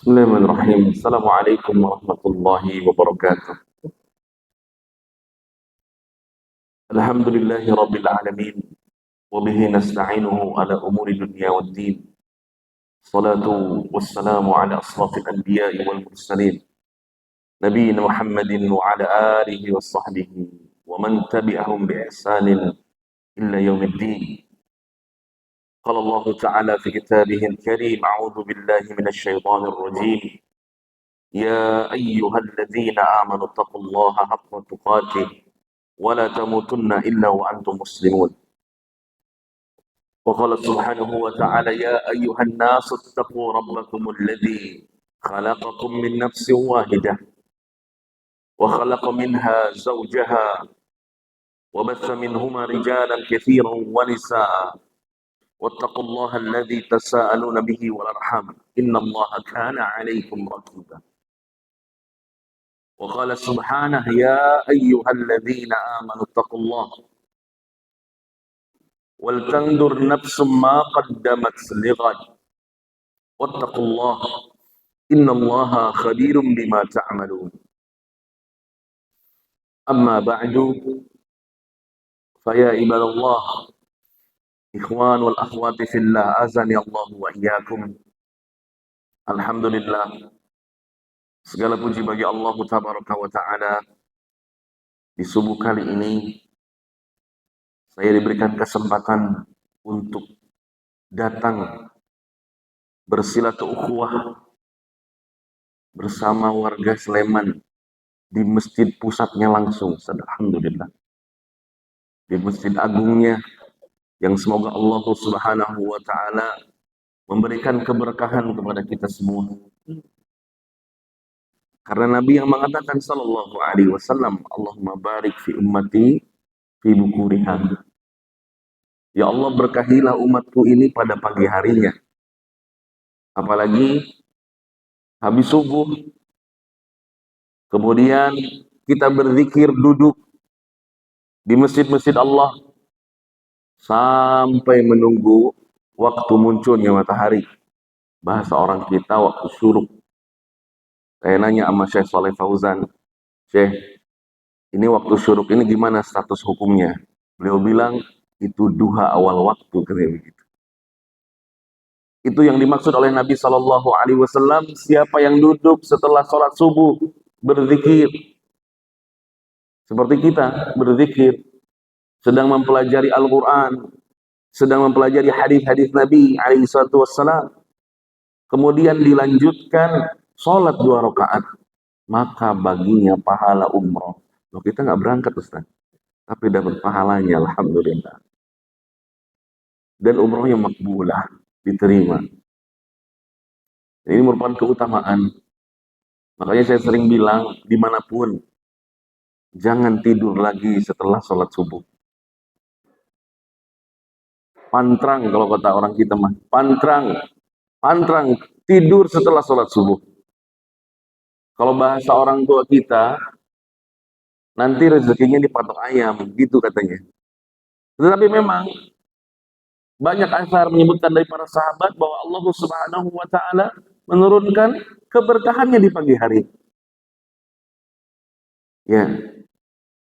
Bismillahirrahmanirrahim. Assalamualaikum warahmatullahi wabarakatuh. Alhamdulillahi rabbil alamin. Wa bihi nasta'inuhu ala umuri dunya waddin. Salatu wassalamu ala asrafil anbiya'i wal mursalin. Nabiyyina Muhammadin wa ala alihi wa sahbihi wa man tabi'ahum bi ihsanin illa yaumiddin. Qala Allah Ta'ala fi kitabihil karim, a'udzu billahi minasy syaithanir rajim. يا أيها الذين آمنوا اتقوا الله حق تقاته ولا تموتن إلا وأنتم مسلمون. وقال سبحانه وتعالى يا أيها الناس اتقوا ربكم الذي خلقكم من نفس واحدة وخلق منها زوجها وبث منهما رجالا كثيرا ونساء واتقوا الله الذي تساءلون به والأرحام إن الله كان عليكم رقيبا. وقال سبحانه يا أيها الذين آمنوا اتقوا الله ولتنظر نفس ما قدمت لغد واتقوا الله إن الله خبير بما تعملون. أما بعد فيا عباد الله إخوان والأخوات في الله أعزني الله وإياكم. Alhamdulillah, segala puji bagi Allah Tabaraka wa Ta'ala. Di subuh kali ini saya diberikan kesempatan untuk datang bersilaturahmi bersama warga Sleman di masjid pusatnya langsung. Alhamdulillah, di masjid agungnya yang semoga Allah Subhanahu wa Ta'ala memberikan keberkahan kepada kita semua. Karena Nabi yang mengatakan sallallahu alaihi wasallam, Allahumma barik fi ummati fi bukuriha. Ya Allah, berkahilah umatku ini pada pagi harinya. Apalagi habis subuh, kemudian kita berzikir duduk di masjid-masjid Allah sampai menunggu waktu munculnya matahari. Bahasa orang kita waktu syuruk. Saya nanya sama Syekh Saleh Fauzan, Syekh, ini waktu syuruk ini gimana status hukumnya? Beliau bilang, itu duha awal waktu, kayak begitu. Itu yang dimaksud oleh Nabi Shallallahu Alaihi Wasallam. Siapa yang duduk setelah sholat subuh berzikir, seperti kita berzikir, sedang mempelajari Al-Quran, sedang mempelajari hadis-hadis Nabi Alaihi Wasallam, kemudian dilanjutkan sholat 2 rakaat, maka baginya pahala umroh. Loh, kita nggak berangkat Ustaz, tapi dapat pahalanya, alhamdulillah. Dan umrohnya makbulah, diterima. Ini merupakan keutamaan. Makanya saya sering bilang, dimanapun, jangan tidur lagi setelah sholat subuh. Pantrang, kalau kata orang kita mah, pantrang, tidur setelah sholat subuh. Kalau bahasa orang tua kita, nanti rezekinya dipatok ayam, gitu katanya. Tetapi memang banyak asar menyebutkan dari para sahabat bahwa Allah Subhanahu wa Ta'ala menurunkan keberkahannya di pagi hari. Ya,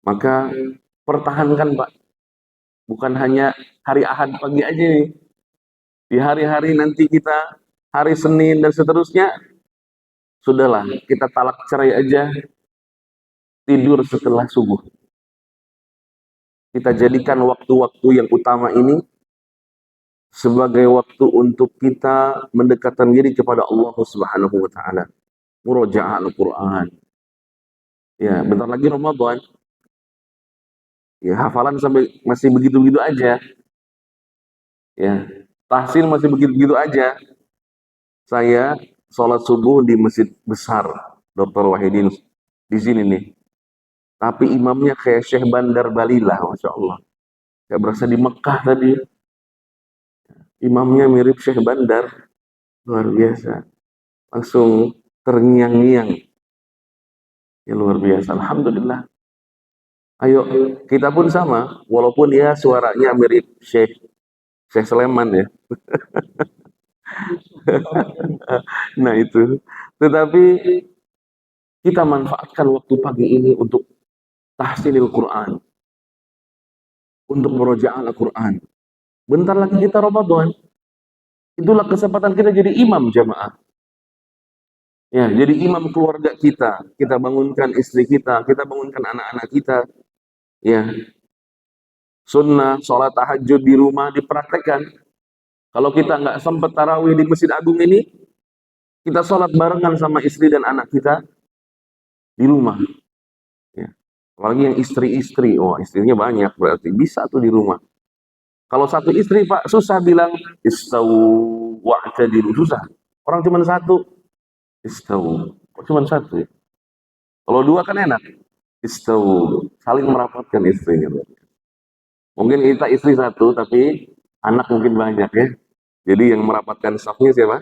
maka pertahankan, Pak. Bukan hanya hari Ahad pagi aja nih. Di hari-hari nanti kita, hari Senin dan seterusnya, sudahlah, kita talak cerai aja, tidur setelah subuh. Kita jadikan waktu-waktu yang utama ini sebagai waktu untuk kita mendekatkan diri kepada Allah Subhanahu wa Ta'ala. Murojaah Al-Quran. Ya, bentar lagi Ramadan. Ya, hafalan sampai masih begitu-begitu aja. Ya, tahsil masih begitu-begitu aja. Saya sholat subuh di masjid besar Dr. Wahidin di sini nih. Tapi imamnya kayak Syekh Bandar Balilah, Masya Allah. Kayak berasa di Mekah tadi. Imamnya mirip Syekh Bandar. Luar biasa. Langsung terngiang-ngiang. Ya luar biasa. Alhamdulillah. Ayo, kita pun sama. Walaupun ya suaranya mirip Syekh Sleman ya. Nah itu. Tetapi kita manfaatkan waktu pagi ini untuk tahsinil Quran, untuk murojaah Al-Quran. Bentar lagi kita Ramadan, itulah kesempatan kita jadi imam jamaah. Ya, jadi imam keluarga kita. Kita bangunkan istri kita bangunkan anak-anak kita. Ya, sunnah, sholat tahajud di rumah dipraktekkan. Kalau kita nggak sempat tarawih di Masjid Agung ini, kita sholat barengan sama istri dan anak kita di rumah. Ya. Apalagi yang istri-istri, oh istrinya banyak berarti bisa tuh di rumah. Kalau satu istri Pak susah bilang istawu wa'tadilu, susah. Orang cuma satu, istawu. Kok cuma satu ya? Kalau dua kan enak. Istawu, saling merapatkan istrinya. Mungkin kita istri satu tapi anak mungkin banyak ya. Jadi yang merapatkan safnya siapa?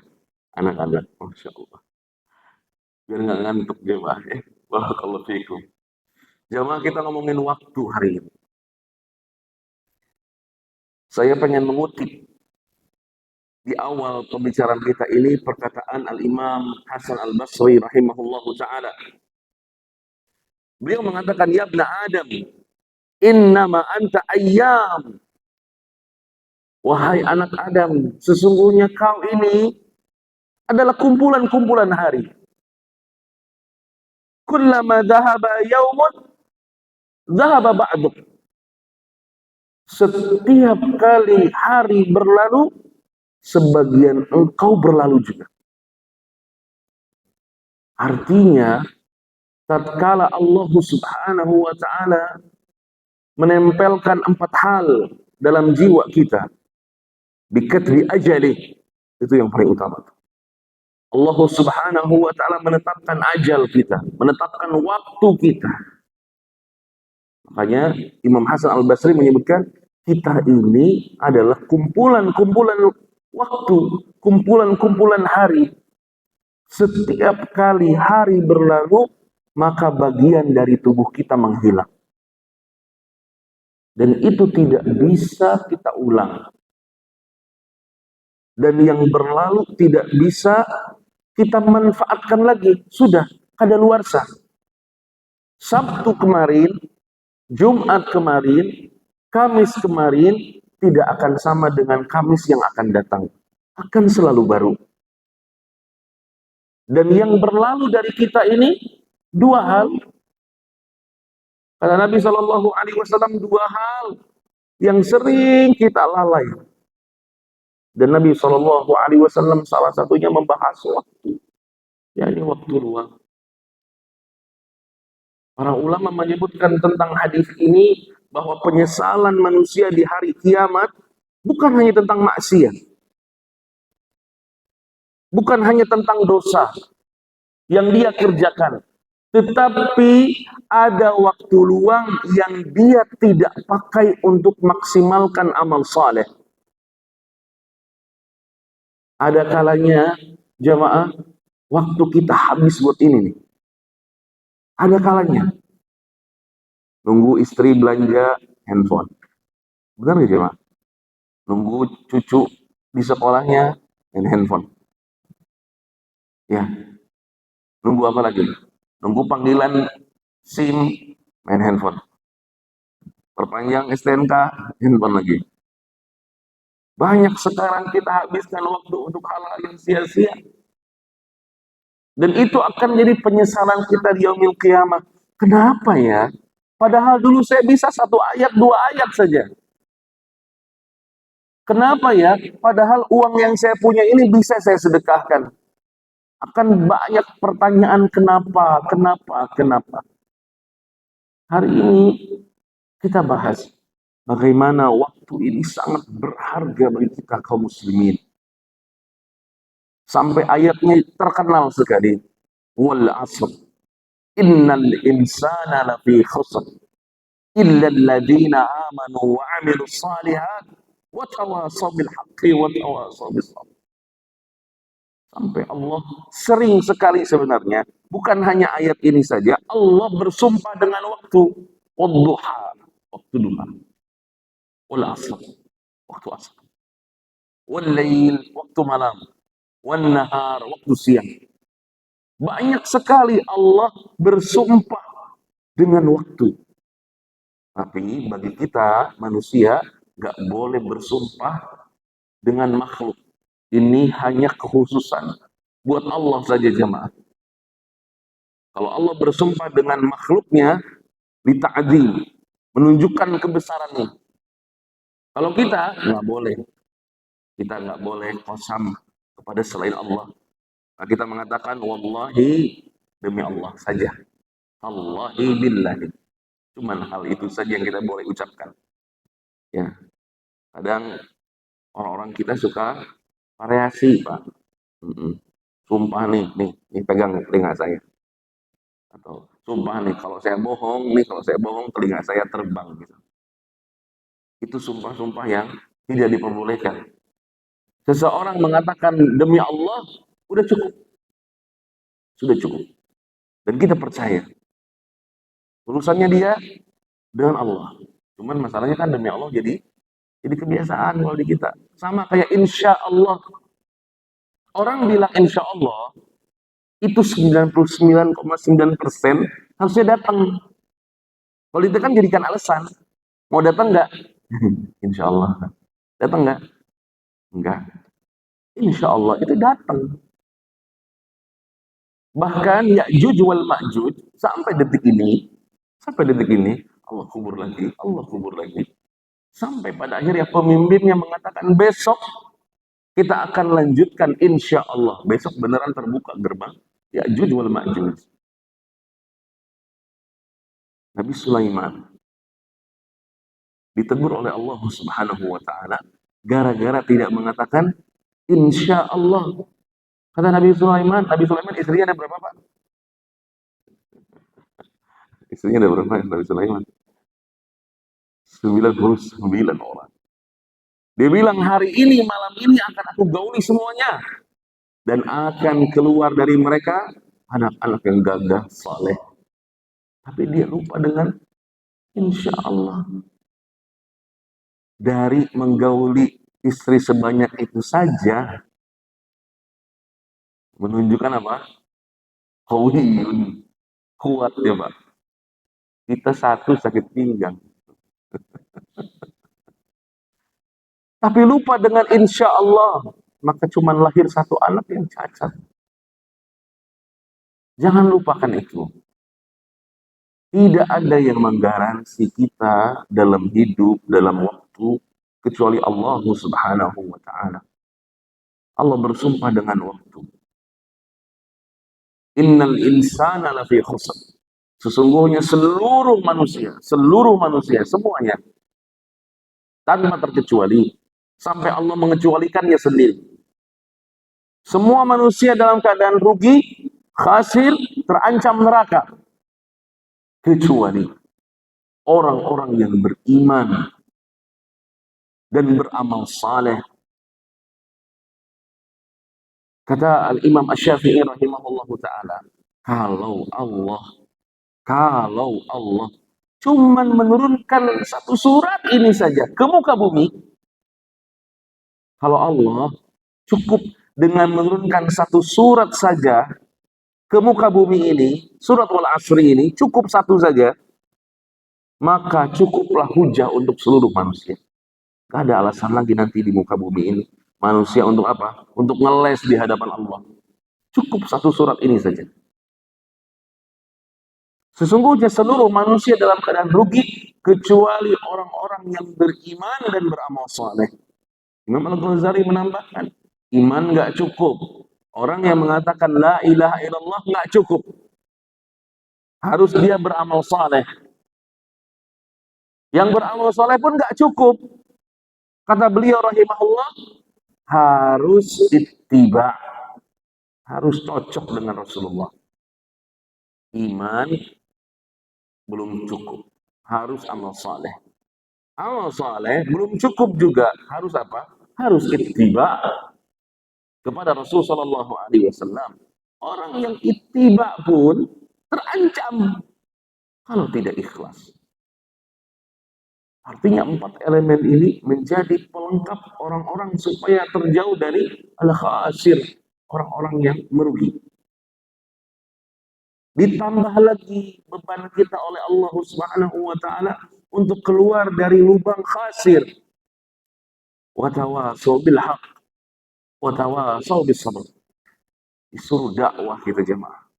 Anak-anak. Masya Allah. Biar nggak ngantuk jemaah ya. Barakallahu fiikum. Jemaah kita ngomongin waktu hari ini. Saya pengen mengutip di awal pembicaraan kita ini perkataan Al-Imam Hasan Al-Basri rahimahullahu ta'ala. Beliau mengatakan, ya ibna Adam, innama anta ayyam. Wahai anak Adam, sesungguhnya kau ini adalah kumpulan-kumpulan hari. Kullama dhahaba yaumun, dhahaba ba'duk. Setiap kali hari berlalu, sebagian engkau berlalu juga. Artinya, tatkala Allah Subhanahu wa ta'ala menempelkan 4 hal dalam jiwa kita, bikatbi ajali, itu yang paling utama. Allah Subhanahu wa ta'ala menetapkan ajal kita, menetapkan waktu kita. Makanya Imam Hasan Al-Basri menyebutkan, kita ini adalah kumpulan-kumpulan waktu, kumpulan-kumpulan hari. Setiap kali hari berlalu, maka bagian dari tubuh kita menghilang. Dan itu tidak bisa kita ulang. Dan yang berlalu tidak bisa kita manfaatkan lagi. Sudah, kadaluarsa. Sabtu kemarin, Jumat kemarin, Kamis kemarin, tidak akan sama dengan Kamis yang akan datang. Akan selalu baru. Dan yang berlalu dari kita ini, 2 hal. Kata Nabi SAW, 2 hal yang sering kita lalai. Dan Nabi SAW salah satunya membahas waktu. Ya, ini waktu luang. Para ulama menyebutkan tentang hadis ini bahwa penyesalan manusia di hari kiamat bukan hanya tentang maksiat. Bukan hanya tentang dosa yang dia kerjakan. Tetapi ada waktu luang yang dia tidak pakai untuk maksimalkan amal saleh. Ada kalanya jamaah waktu kita habis buat ini nih. Ada kalanya nunggu istri belanja handphone. Benar nggak jemaah? Nunggu cucu di sekolahnya main handphone. Ya, nunggu apa lagi? Nunggu panggilan SIM main handphone. Perpanjang STNK handphone lagi. Banyak sekarang kita habiskan waktu untuk hal-hal yang sia-sia. Dan itu akan jadi penyesalan kita di yaumil qiyamah. Kenapa ya? Padahal dulu saya bisa 1 ayat, 2 ayat saja. Kenapa ya? Padahal uang yang saya punya ini bisa saya sedekahkan. Akan banyak pertanyaan kenapa, kenapa. Hari ini kita bahas bagaimana waktu ini sangat berharga bagi kita kaum muslimin. Sampai ayatnya terkenal sekali. Wal asr. Innal insana lafi khusr. Illa alladhina amanu wa amilus salihat wa tawasaw bil haqqi wa tawasaw bis sabr. Sampai Allah sering sekali sebenarnya, bukan hanya ayat ini saja, Allah bersumpah dengan waktu. Wadduha, waktu duha. Wal asr, waktu asr. Wal lail, waktu malam. Wan nahar, waktu siang. Banyak sekali Allah bersumpah dengan waktu. Tapi bagi kita manusia nggak boleh bersumpah dengan makhluk. Ini hanya kekhususan buat Allah saja jemaah. Kalau Allah bersumpah dengan makhluknya, dita'adzim, menunjukkan kebesarannya. Kalau kita nggak boleh, kita nggak boleh qasam kepada selain Allah. Nah, kita mengatakan wallahi, demi Allah saja. Allahi billahi. Cuman hal itu saja yang kita boleh ucapkan. Ya, kadang orang-orang kita suka variasi, Pak. Sumpah nih pegang telinga saya. Atau sumpah nih, kalau saya bohong, telinga saya terbang. Gitu. Itu sumpah-sumpah yang tidak diperbolehkan. Seseorang mengatakan demi Allah, udah cukup. Sudah cukup. Dan kita percaya. Urusannya dia dengan Allah. Cuman masalahnya kan demi Allah jadi kebiasaan kalau di kita. Sama kayak insya Allah. Orang bilang insya Allah, itu 99,9% harusnya datang. Kalau itu kan jadikan alasan. Mau datang nggak? Insya Allah. Datang nggak? Enggak. Insya Allah itu datang. Bahkan Ya'juj wal Ma'juj sampai detik ini, Allah kubur lagi. Sampai pada akhirnya pemimpinnya mengatakan besok kita akan lanjutkan insya Allah. Besok beneran terbuka gerbang Ya'juj wal Ma'juj. Nabi Sulaiman ditegur oleh Allah Subhanahu wa taala gara-gara tidak mengatakan insya Allah. Kata Nabi Sulaiman istrinya ada berapa, Pak? Istrinya ada berapa Nabi Sulaiman? 99 orang. Dia bilang hari ini, malam ini akan aku gauli semuanya. Dan akan keluar dari mereka anak-anak yang gagah, saleh. Tapi dia lupa dengan insya Allah. Dari menggauli istri sebanyak itu saja, menunjukkan apa? Qawiyun, kuat ya Pak. Kita satu sakit pinggang. Tapi lupa dengan insya Allah, maka cuma lahir satu anak yang cacat. Jangan lupakan itu. Tidak ada yang menggaransi kita dalam hidup, dalam waktu, kecuali Allah Subhanahu wa ta'ala. Allah bersumpah dengan waktu. Innal insana lafi khusr. Sesungguhnya seluruh manusia, semuanya, tanpa terkecuali, sampai Allah mengecualikannya sendiri. Semua manusia dalam keadaan rugi, khasir, terancam neraka. Kecuali orang-orang yang beriman dan beramal saleh. Kata Al-Imam Asy-Syafi'i rahimahullahu ta'ala, kalau Allah cuman menurunkan satu surat ini saja ke muka bumi, kalau Allah cukup dengan menurunkan satu surat saja ke muka bumi ini, surat Wal Asri ini, cukup satu saja, maka cukuplah hujah untuk seluruh manusia. Gak ada alasan lagi nanti di muka bumi ini. Manusia untuk apa? Untuk ngeles di hadapan Allah. Cukup satu surat ini saja. Sesungguhnya seluruh manusia dalam keadaan rugi kecuali orang-orang yang beriman dan beramal saleh. Imam Al-Ghazali menambahkan, iman nggak cukup. Orang yang mengatakan la ilaha illallah nggak cukup. Harus dia beramal saleh. Yang beramal saleh pun nggak cukup. Kata beliau rahimahullah, harus ittiba, harus cocok dengan Rasulullah. Iman belum cukup, harus amal saleh. Amal saleh belum cukup juga, harus apa? Harus ittiba kepada Rasul Shallallahu Alaihi Wasallam. Orang yang ittiba pun terancam kalau tidak ikhlas. Artinya 4 elemen ini menjadi pelengkap orang-orang supaya terjauh dari al-khasir, orang-orang yang merugi. Ditambah lagi beban kita oleh Allah Subhanahu wa taala untuk keluar dari lubang khasir. Wa tawasau bil haq wa tawasau bis sabr. Disuruh dakwah kita jemaah.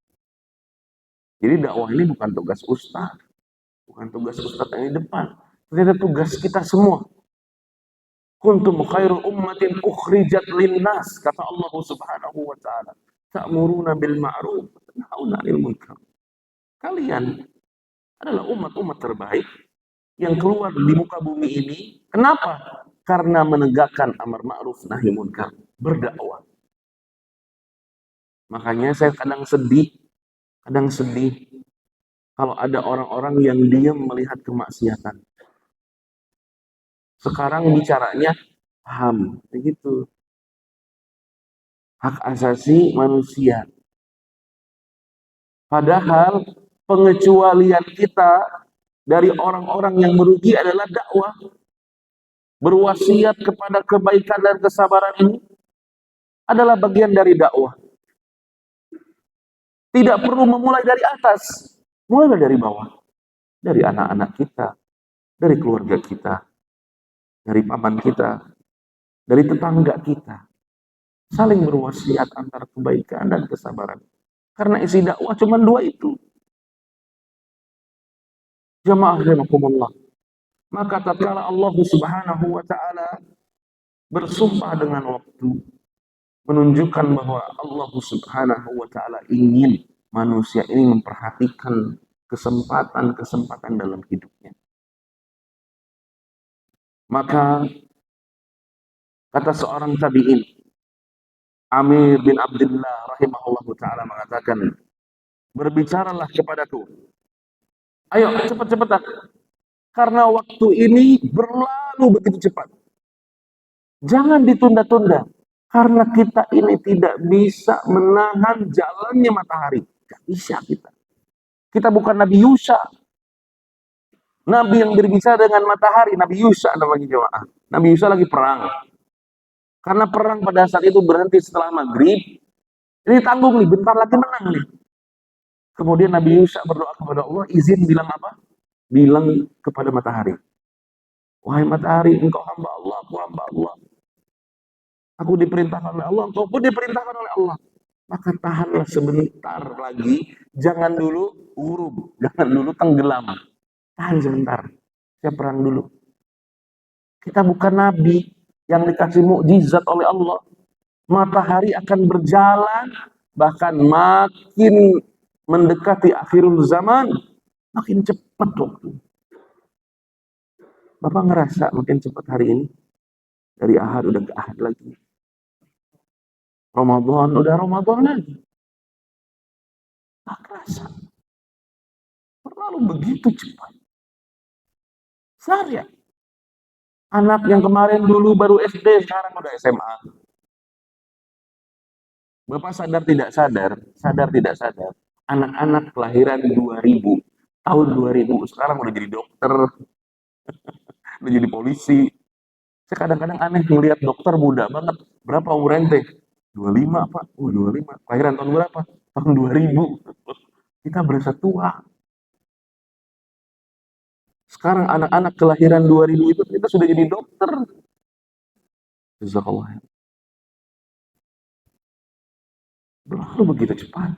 Jadi dakwah ini bukan tugas ustaz, bukan tugas ustaz yang di depan. Ternyata tugas kita semua. Kuntum khairu ummatin ukhrijat linnas, kata Allah Subhanahu wa taala. Ta'muruna bil ma'ruf wa tanhauna 'anil munkar. Kalian adalah umat-umat terbaik yang keluar di muka bumi ini. Kenapa? Karena menegakkan amar ma'ruf nahi munkar, berdakwah. Makanya saya kadang sedih kalau ada orang-orang yang diam melihat kemaksiatan. Sekarang bicaranya HAM, begitu. Hak asasi manusia. Padahal pengecualian kita dari orang-orang yang merugi adalah dakwah. Berwasiat kepada kebaikan dan kesabaran ini adalah bagian dari dakwah. Tidak perlu memulai dari atas, mulai dari bawah. Dari anak-anak kita, dari keluarga kita, dari paman kita, dari tetangga kita. Saling berwasiat antara kebaikan dan kesabaran. Karena isi dakwah cuma dua itu. Jamaah rahimakumullah. Maka tatkala Allah Subhanahu wa taala bersumpah dengan waktu, menunjukkan bahwa Allah Subhanahu wa taala ingin manusia ini memperhatikan kesempatan-kesempatan dalam hidupnya. Maka kata seorang tabi'in, Amir bin Abdullah rahimahullahu taala mengatakan, berbicaralah kepadaku. Ayo cepat-cepatan. Karena waktu ini berlalu begitu cepat. Jangan ditunda-tunda. Karena kita ini tidak bisa menahan jalannya matahari. Tidak bisa kita. Kita bukan Nabi Yusa. Nabi yang berbicara dengan matahari, Nabi Yusa namanya jemaah. Nabi Yusa lagi perang. Karena perang pada saat itu berhenti setelah maghrib. Ini tanggung nih, bentar lagi menang nih. Kemudian Nabi Yusa berdoa kepada Allah, izin bilang apa? Bilang kepada matahari. Wahai matahari, engkau hamba Allah, aku hamba Allah. Aku diperintahkan oleh Allah, engkau pun diperintahkan oleh Allah. Maka tahanlah sebentar lagi, jangan dulu urub, jangan dulu tenggelam. Tahan sebentar, saya perang dulu. Kita bukan nabi yang dikasih mukjizat oleh Allah. Matahari akan berjalan, bahkan makin mendekati akhirul zaman, makin cepat waktu. Bapak ngerasa makin cepat hari ini? Dari Ahad udah ke Ahad lagi. Ramadan udah Ramadan lagi. Tak kerasa. Terlalu begitu cepat. Saya anak yang kemarin dulu baru SD, sekarang udah SMA. Bapak sadar tidak sadar, anak-anak kelahiran 2000, tahun 2000, sekarang udah jadi dokter, udah jadi polisi. Saya kadang-kadang aneh melihat dokter muda banget. Berapa umur ente? 25, Pak. 25. Kelahiran tahun berapa? Tahun 2000. Kita berasa tua. Sekarang anak-anak kelahiran 2000 itu kita sudah jadi dokter. Jazakallah. Berlalu begitu cepat.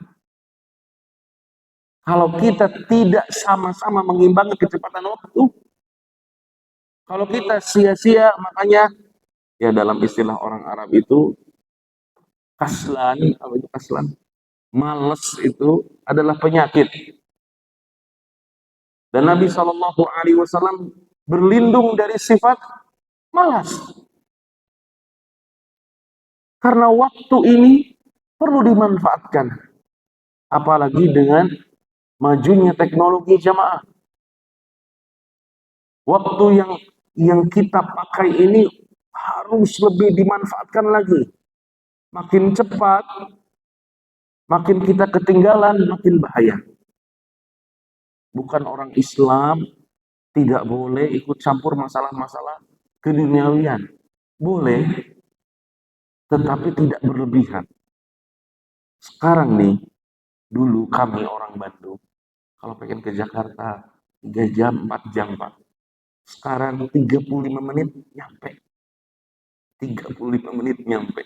Kalau kita tidak sama-sama mengimbangi kecepatan waktu, kalau kita sia-sia, makanya ya dalam istilah orang Arab itu kaslan, apa itu kaslan? Males itu adalah penyakit. Dan Nabi Shallallahu Alaihi Wasallam berlindung dari sifat malas. Karena waktu ini perlu dimanfaatkan. Apalagi dengan majunya teknologi jamaah. Waktu yang kita pakai ini harus lebih dimanfaatkan lagi. Makin cepat, makin kita ketinggalan, makin bahaya. Bukan orang Islam tidak boleh ikut campur masalah-masalah keduniawian. Boleh, tetapi tidak berlebihan. Sekarang nih, Dulu kami orang Bandung, kalau pengen ke Jakarta, 3 jam, 4 jam, Pak. Sekarang 35 menit nyampe. 35 menit nyampe.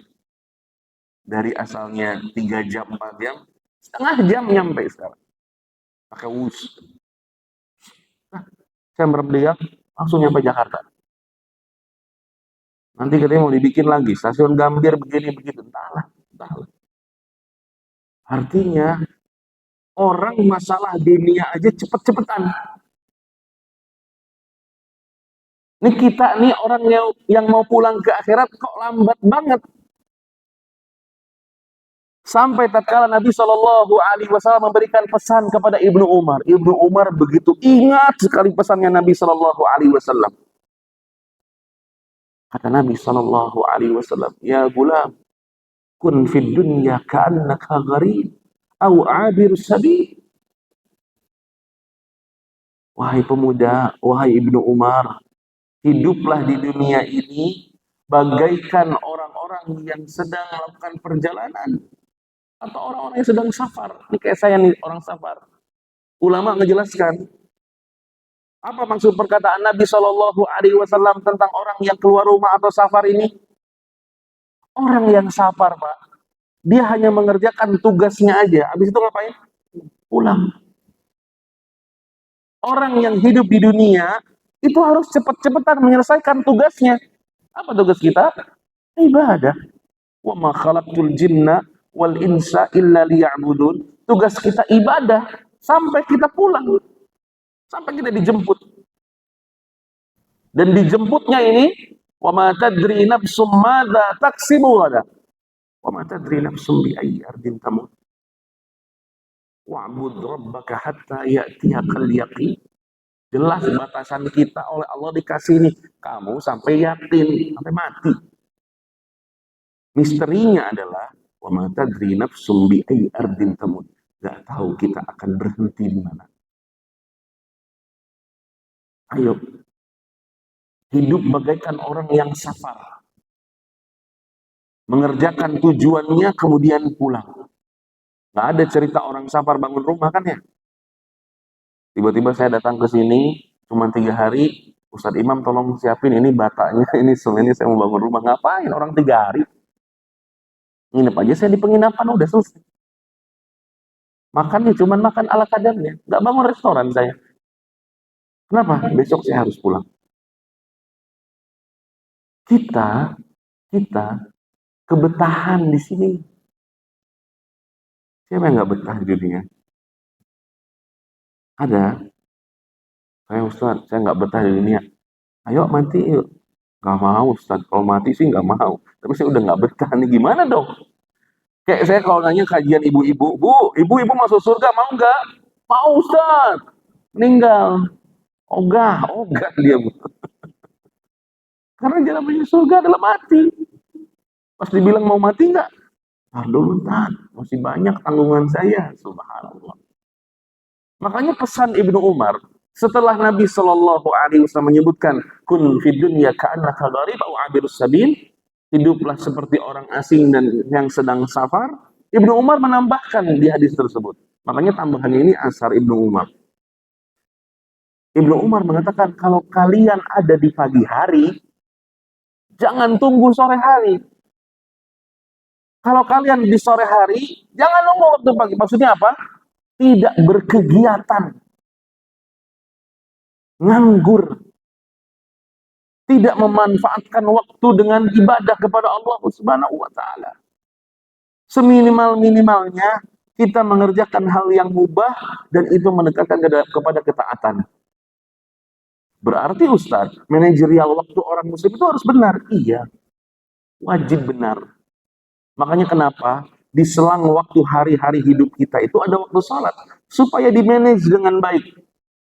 Dari asalnya 3 jam, 4 jam, setengah jam nyampe sekarang. Pakai wus. Nah, saya berhenti langsung nyampe Jakarta. Nanti katanya mau dibikin lagi, stasiun Gambir begini begitu. Entahlah, entahlah. Artinya, orang masalah dunia aja cepet-cepetan. Ini kita nih orang yang mau pulang ke akhirat kok lambat banget. Sampai tatkala Nabi Shallallahu Alaihi Wasallam memberikan pesan kepada Ibnu Umar. Ibnu Umar begitu ingat sekali pesannya Nabi Shallallahu Alaihi Wasallam. Kata Nabi Shallallahu Alaihi Wasallam, ya gulam, kun fid dunya ka'annaka gharib, au abir sabil. Wahai pemuda, wahai Ibnu Umar, hiduplah di dunia ini bagaikan orang-orang yang sedang melakukan perjalanan atau orang-orang yang sedang safar. Ini kayak saya nih orang safar. Ulama menjelaskan apa maksud perkataan Nabi Shallallahu Alaihi Wasallam tentang orang yang keluar rumah atau safar ini? Orang yang safar, Pak, dia hanya mengerjakan tugasnya aja. Habis itu ngapain? Pulang. Orang yang hidup di dunia itu harus cepat-cepatan menyelesaikan tugasnya. Apa tugas kita? Ibadah. Wa ma khalaqtul jinna wal insa illa liya'budun. Tugas kita ibadah sampai kita pulang. Sampai kita dijemput. Dan dijemputnya ini, wa ma tadri nafsum madza taksibu ghadan. Wa ma tadri nafsum bi ayyi ardin tamut. Wa'bud rabbaka hatta ya'tiyakal yaqin. Jelas batasan kita oleh Allah dikasih nih, kamu sampai yakin, sampai mati. Misterinya adalah wa ma tadri nafsum bi ayyi ardin tamut. Enggak tahu kita akan berhenti di mana. Ayo, hidup bagaikan orang yang safar. Mengerjakan tujuannya kemudian pulang. Nggak ada cerita orang safar bangun rumah kan ya. Tiba-tiba saya datang ke sini, cuma 3 hari, Ustadz Imam tolong siapin ini batanya, ini semennya saya mau bangun rumah. Ngapain orang 3 hari? Nginep aja saya di penginapan, udah selesai. Makannya cuma makan ala kadarnya, nggak bangun restoran saya. Kenapa? Besok saya harus pulang. Kita kebetahan di sini. Siapa yang nggak betah di dunia? Ada. Saya Ustaz, saya nggak betah di dunia. Ayo mati yuk. Nggak mau Ustaz, kalau mati sih nggak mau. Tapi saya udah nggak betah nih, gimana dong? Kayak saya kalau nanya kajian ibu-ibu, ibu-ibu masuk surga mau nggak? Mau Ustaz. Meninggal. Ogah dia. Karena jalan menuju surga adalah mati. Pas dibilang mau mati nggak? Ntar dulu Tan, masih banyak tanggungan saya. Subhanallah. Makanya pesan Ibnu Umar, setelah Nabi Shallallahu Alaihi Wasallam menyebutkan kun fid dunya ka'annaka gharib au abirus sabil, hiduplah seperti orang asing dan yang sedang safar. Ibnu Umar menambahkan di hadis tersebut. Makanya tambahan ini asar Ibnu Umar. Ibnu Umar mengatakan kalau kalian ada di pagi hari, jangan tunggu sore hari. Kalau kalian di sore hari, jangan nunggu waktu pagi. Maksudnya apa? Tidak berkegiatan. Nganggur. Tidak memanfaatkan waktu dengan ibadah kepada Allah Subhanahu wa taala. Seminimal-minimalnya kita mengerjakan hal yang mubah dan itu mendekatkan kepada ketaatan. Berarti Ustaz, manajerial waktu orang muslim itu harus benar. Iya. Wajib benar. Makanya kenapa di selang waktu hari-hari hidup kita itu ada waktu sholat supaya dimanage dengan baik.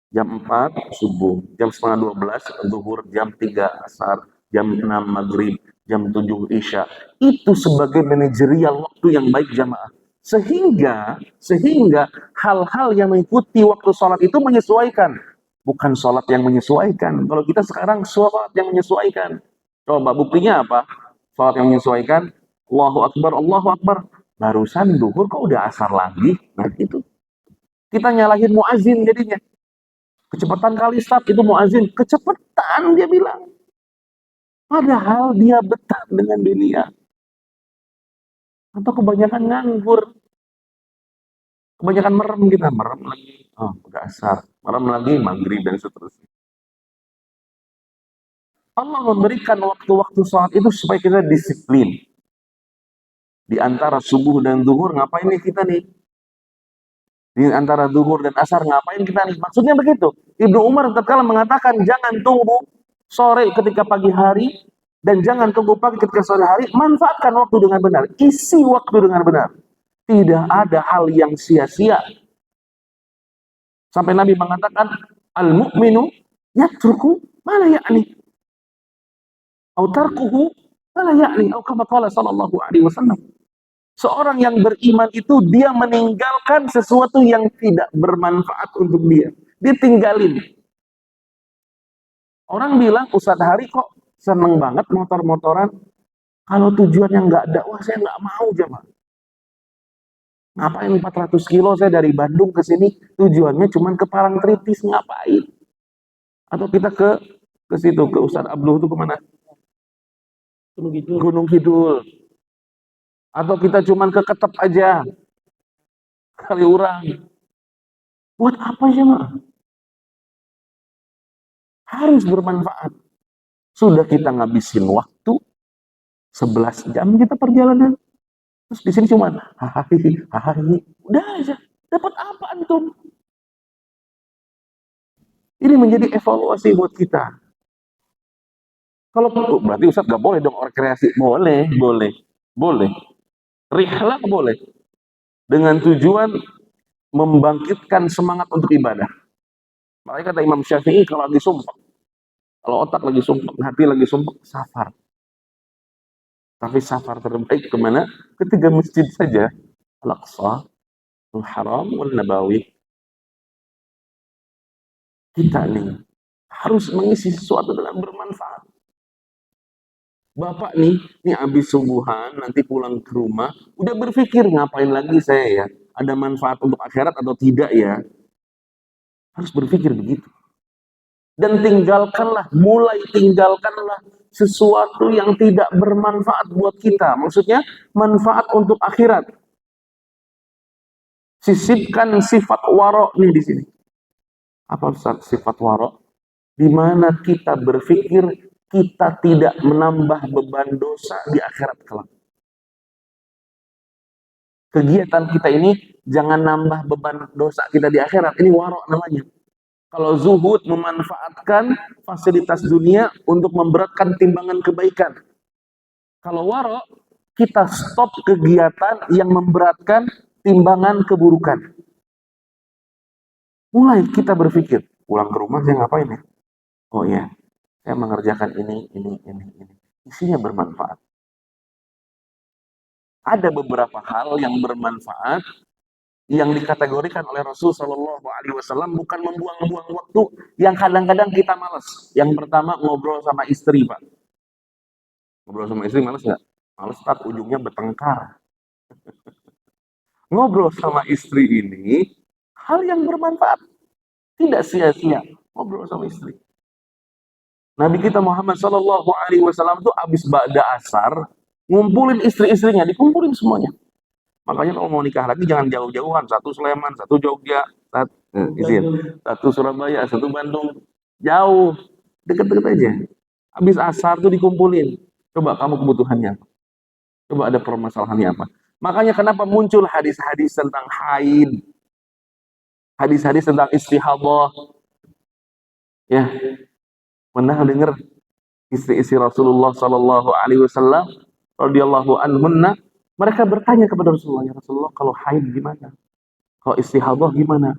Jam 4 subuh, jam setengah 12 zuhur, jam 3 asar, jam 6 maghrib, jam 7 isya. Itu sebagai manajerial waktu yang baik jamaah. Sehingga hal-hal yang mengikuti waktu sholat itu menyesuaikan. Bukan sholat yang menyesuaikan. Kalau kita sekarang sholat yang menyesuaikan. Coba buktinya apa? Sholat yang menyesuaikan. Allahu Akbar, Allahu Akbar. barusan duhur kok udah asar lagi. Nah itu kita nyalahin muazin jadinya. Kecepatan kali start itu muazin, kecepatan dia bilang. Padahal dia betah dengan dunia. Atau kebanyakan nganggur, kebanyakan merem kita, merem lagi, oh udah asar, merem lagi maghrib dan seterusnya. Allah memberikan waktu-waktu sholat itu supaya kita disiplin. Di antara subuh dan zuhur ngapain nih kita nih? Di antara zuhur dan asar ngapain kita nih? Maksudnya begitu. Ibnu Umar tatkala mengatakan jangan tunggu sore ketika pagi hari dan jangan tunggu pagi ketika sore hari, manfaatkan waktu dengan benar. Isi waktu dengan benar. Tidak ada hal yang sia-sia. Sampai Nabi mengatakan al-mu'minu yatruku ma la ya'ni au tarkuhu ma la ya'ni au kama qala sallallahu alaihi wasallam. Seorang yang beriman itu dia meninggalkan sesuatu yang tidak bermanfaat untuk dia. Dia tinggalin. Orang bilang, Ustadz Hari kok seneng banget motor-motoran. Kalau tujuannya nggak dakwah, saya nggak mau jemaah. Ngapain 400 kilo saya dari Bandung ke sini, tujuannya cuma ke Parangtritis, ngapain? Atau kita ke situ, ke Ustadz Abdul itu kemana? Gunung Kidul. Atau kita cuma ke Ketep aja, Kaliurang. Buat apa jemaah? Harus bermanfaat. Sudah kita ngabisin waktu 11 jam kita perjalanan. Terus di sini cuma hahaha, udah aja. Dapat apa antum? Ini menjadi evaluasi buat kita. Kalau berarti Ustaz gak boleh dong rekreasi. Boleh, boleh, boleh. Rihlah boleh. Dengan tujuan membangkitkan semangat untuk ibadah. Makanya kata Imam Syafi'i kalau lagi sumpah, kalau otak lagi sumpah, hati lagi sumpah, safar. Tapi safar terbaik kemana? Ketiga masjid saja. Al-Aqsa, Al-Haram, Wal-Nabawi. Kita nih harus mengisi sesuatu dengan bermanfaat. Bapak nih habis subuhan, nanti pulang ke rumah, udah berpikir ngapain lagi saya ya? Ada manfaat untuk akhirat atau tidak ya? Harus berpikir begitu. Dan mulai tinggalkanlah sesuatu yang tidak bermanfaat buat kita. Maksudnya manfaat untuk akhirat. Sisipkan sifat waro nih di sini. Apa sifat waro? Di mana kita berpikir kita tidak menambah beban dosa di akhirat kelak. Kegiatan kita ini jangan nambah beban dosa kita di akhirat. Ini waro namanya. Kalau zuhud memanfaatkan fasilitas dunia untuk memberatkan timbangan kebaikan. Kalau waro, kita stop kegiatan yang memberatkan timbangan keburukan. Mulai kita berpikir, pulang ke rumah saya ngapain ya? Oh iya, saya mengerjakan ini. Isinya bermanfaat. Ada beberapa hal yang bermanfaat yang dikategorikan oleh Rasul Shallallahu Alaihi Wasallam bukan membuang-buang waktu yang kadang-kadang kita malas. Yang pertama ngobrol sama istri, Pak. Ngobrol sama istri malas nggak? Malas, tak ujungnya bertengkar. Ngobrol sama istri ini hal yang bermanfaat, tidak sia-sia. Ngobrol sama istri. Nabi kita Muhammad Shallallahu Alaihi Wasallam tuh abis ba'da asar ngumpulin istri-istrinya, dikumpulin semuanya. Makanya kalau mau nikah lagi jangan jauh-jauhan, satu Sleman, satu Jogja, satu Surabaya, satu Bandung, jauh, deket-deket aja. Habis asar tuh dikumpulin. Coba kamu kebutuhannya, coba ada permasalahannya apa. Makanya kenapa muncul hadis-hadis tentang haid, hadis-hadis tentang istihadah. Ya, pernah dengar istri-istri Rasulullah Sallallahu Alaihi Wasallam radhiyallahu anhunna, mereka bertanya kepada Rasulullah, ya Rasulullah, kalau haid gimana? Kalau istihadah gimana?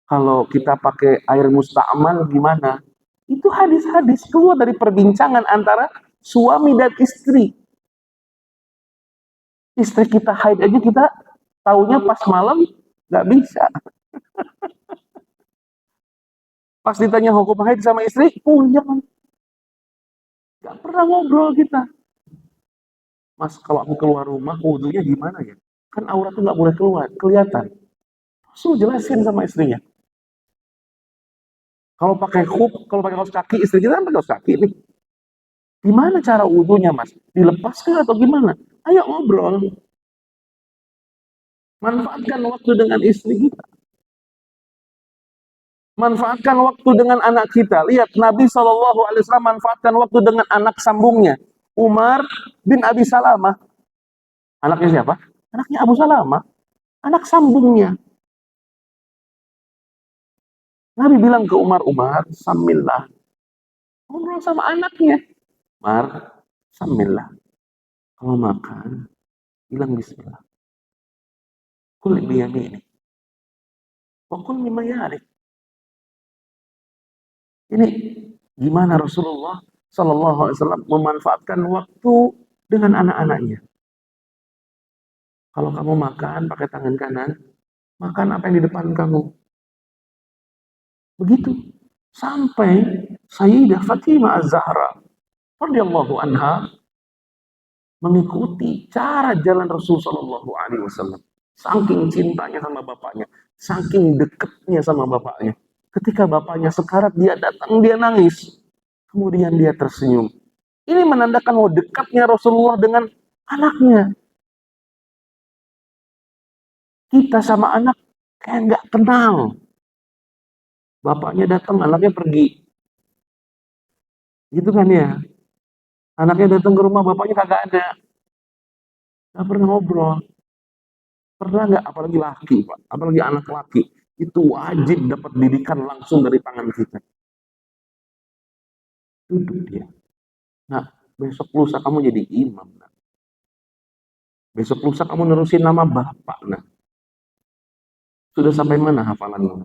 Kalau kita pakai air musta'mal gimana? Itu hadis-hadis keluar dari perbincangan antara suami dan istri. Istri kita haid aja kita taunya pas malam, nggak bisa. Pas ditanya hukum haid sama istri, jangan. Nggak pernah ngobrol kita. Mas, kalau aku keluar rumah, wudhunya gimana ya? Kan aurat tuh nggak boleh keluar, kelihatan. Rasul jelasin sama istrinya. Kalau pakai kalau pakai kaos kaki, istri kita kan pakai kaos kaki nih. Gimana cara wudhunya, Mas? Dilepas kah atau gimana? Ayo ngobrol. Manfaatkan waktu dengan istri kita. Manfaatkan waktu dengan anak kita. Lihat, Nabi SAW manfaatkan waktu dengan anak sambungnya. Umar bin Abi Salamah. Anaknya siapa? Anaknya Abu Salamah. Anak sambungnya. Nabi bilang ke Umar, Umar, samillah. Ngobrol sama anaknya. Umar, samillah. Kalau makan, bilang bismillah. Kul biyamini. Wakul mimma yalik. Ini gimana Rasulullah Shallallahu Alaihi Wasallam memanfaatkan waktu dengan anak-anaknya. Kalau kamu makan pakai tangan kanan, makan apa yang di depan kamu. Begitu. Sampai Sayyidah Fatimah Az-Zahra radhiyallahu anha mengikuti cara jalan Rasul Shallallahu Alaihi Wasallam. Saking cintanya sama bapaknya, saking dekatnya sama bapaknya. Ketika bapaknya sekarat, dia datang, dia nangis. Kemudian dia tersenyum. Ini menandakan bahwa dekatnya Rasulullah dengan anaknya. Kita sama anak kayak nggak kenal. Bapaknya datang, anaknya pergi. Gitu kan ya. Anaknya datang ke rumah, bapaknya kagak ada. Nggak pernah ngobrol. Pernah nggak? Apalagi laki, Pak. Apalagi anak laki. Itu wajib dapat didikan langsung dari tangan kita. Duduk dia. Nah, besok lusa kamu jadi imam. Nah. Besok lusa kamu nerusin nama bapak. Nah. Sudah sampai mana hafalanmu?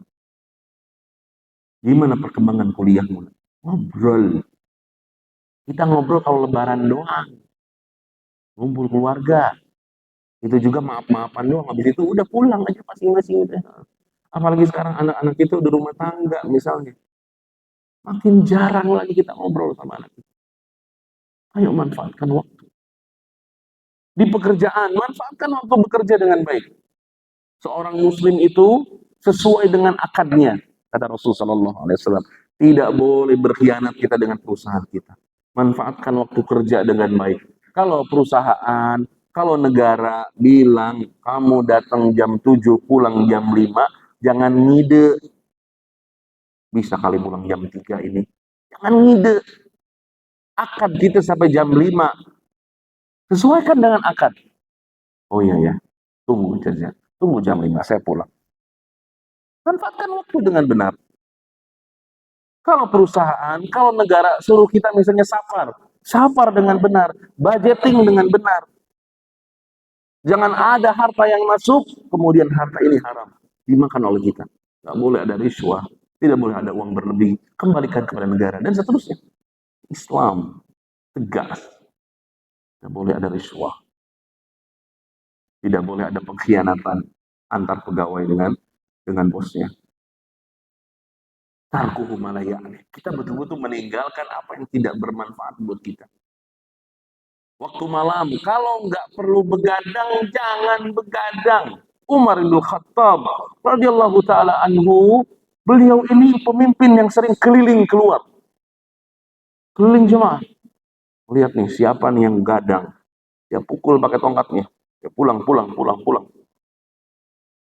Gimana perkembangan kuliahmu? Ngobrol. Kita ngobrol kalau lebaran doang. Ngumpul keluarga. Itu juga maaf-maafan doang. Habis itu udah pulang aja masing-masing. Apalagi sekarang anak-anak itu udah rumah tangga misalnya. Makin jarang lagi kita ngobrol sama anak kita. Ayo manfaatkan waktu. Di pekerjaan, manfaatkan waktu bekerja dengan baik. Seorang muslim itu sesuai dengan akadnya. Kata Rasulullah SAW. Tidak boleh berkhianat kita dengan perusahaan kita. Manfaatkan waktu kerja dengan baik. Kalau perusahaan, kalau negara bilang kamu datang jam 7, pulang jam 5, jangan ngide. Bisa kali pulang jam 3 ini. Jangan ngide. Akad kita sampai jam 5. Sesuaikan dengan akad. Oh iya ya, tunggu saja. Tunggu jam 5, saya pulang. Manfaatkan waktu dengan benar. Kalau perusahaan, kalau negara suruh kita misalnya safar dengan benar, budgeting dengan benar. Jangan ada harta yang masuk, kemudian harta ini haram, dimakan oleh kita. Nggak boleh ada riswah, tidak boleh ada uang berlebih, kembalikan kepada negara, dan seterusnya. Islam tegas. Tidak boleh ada riswah. Tidak boleh ada pengkhianatan antar pegawai dengan bosnya. Tarkuhu malayani. Kita betul-betul meninggalkan apa yang tidak bermanfaat buat kita. Waktu malam, kalau nggak perlu begadang, jangan begadang. Umar bin Khattab radhiyallahu taala anhu, beliau ini pemimpin yang sering keliling keluar. Keliling jemaah. Lihat nih, siapa nih yang gadang. Dia pukul pakai tongkatnya. Dia pulang.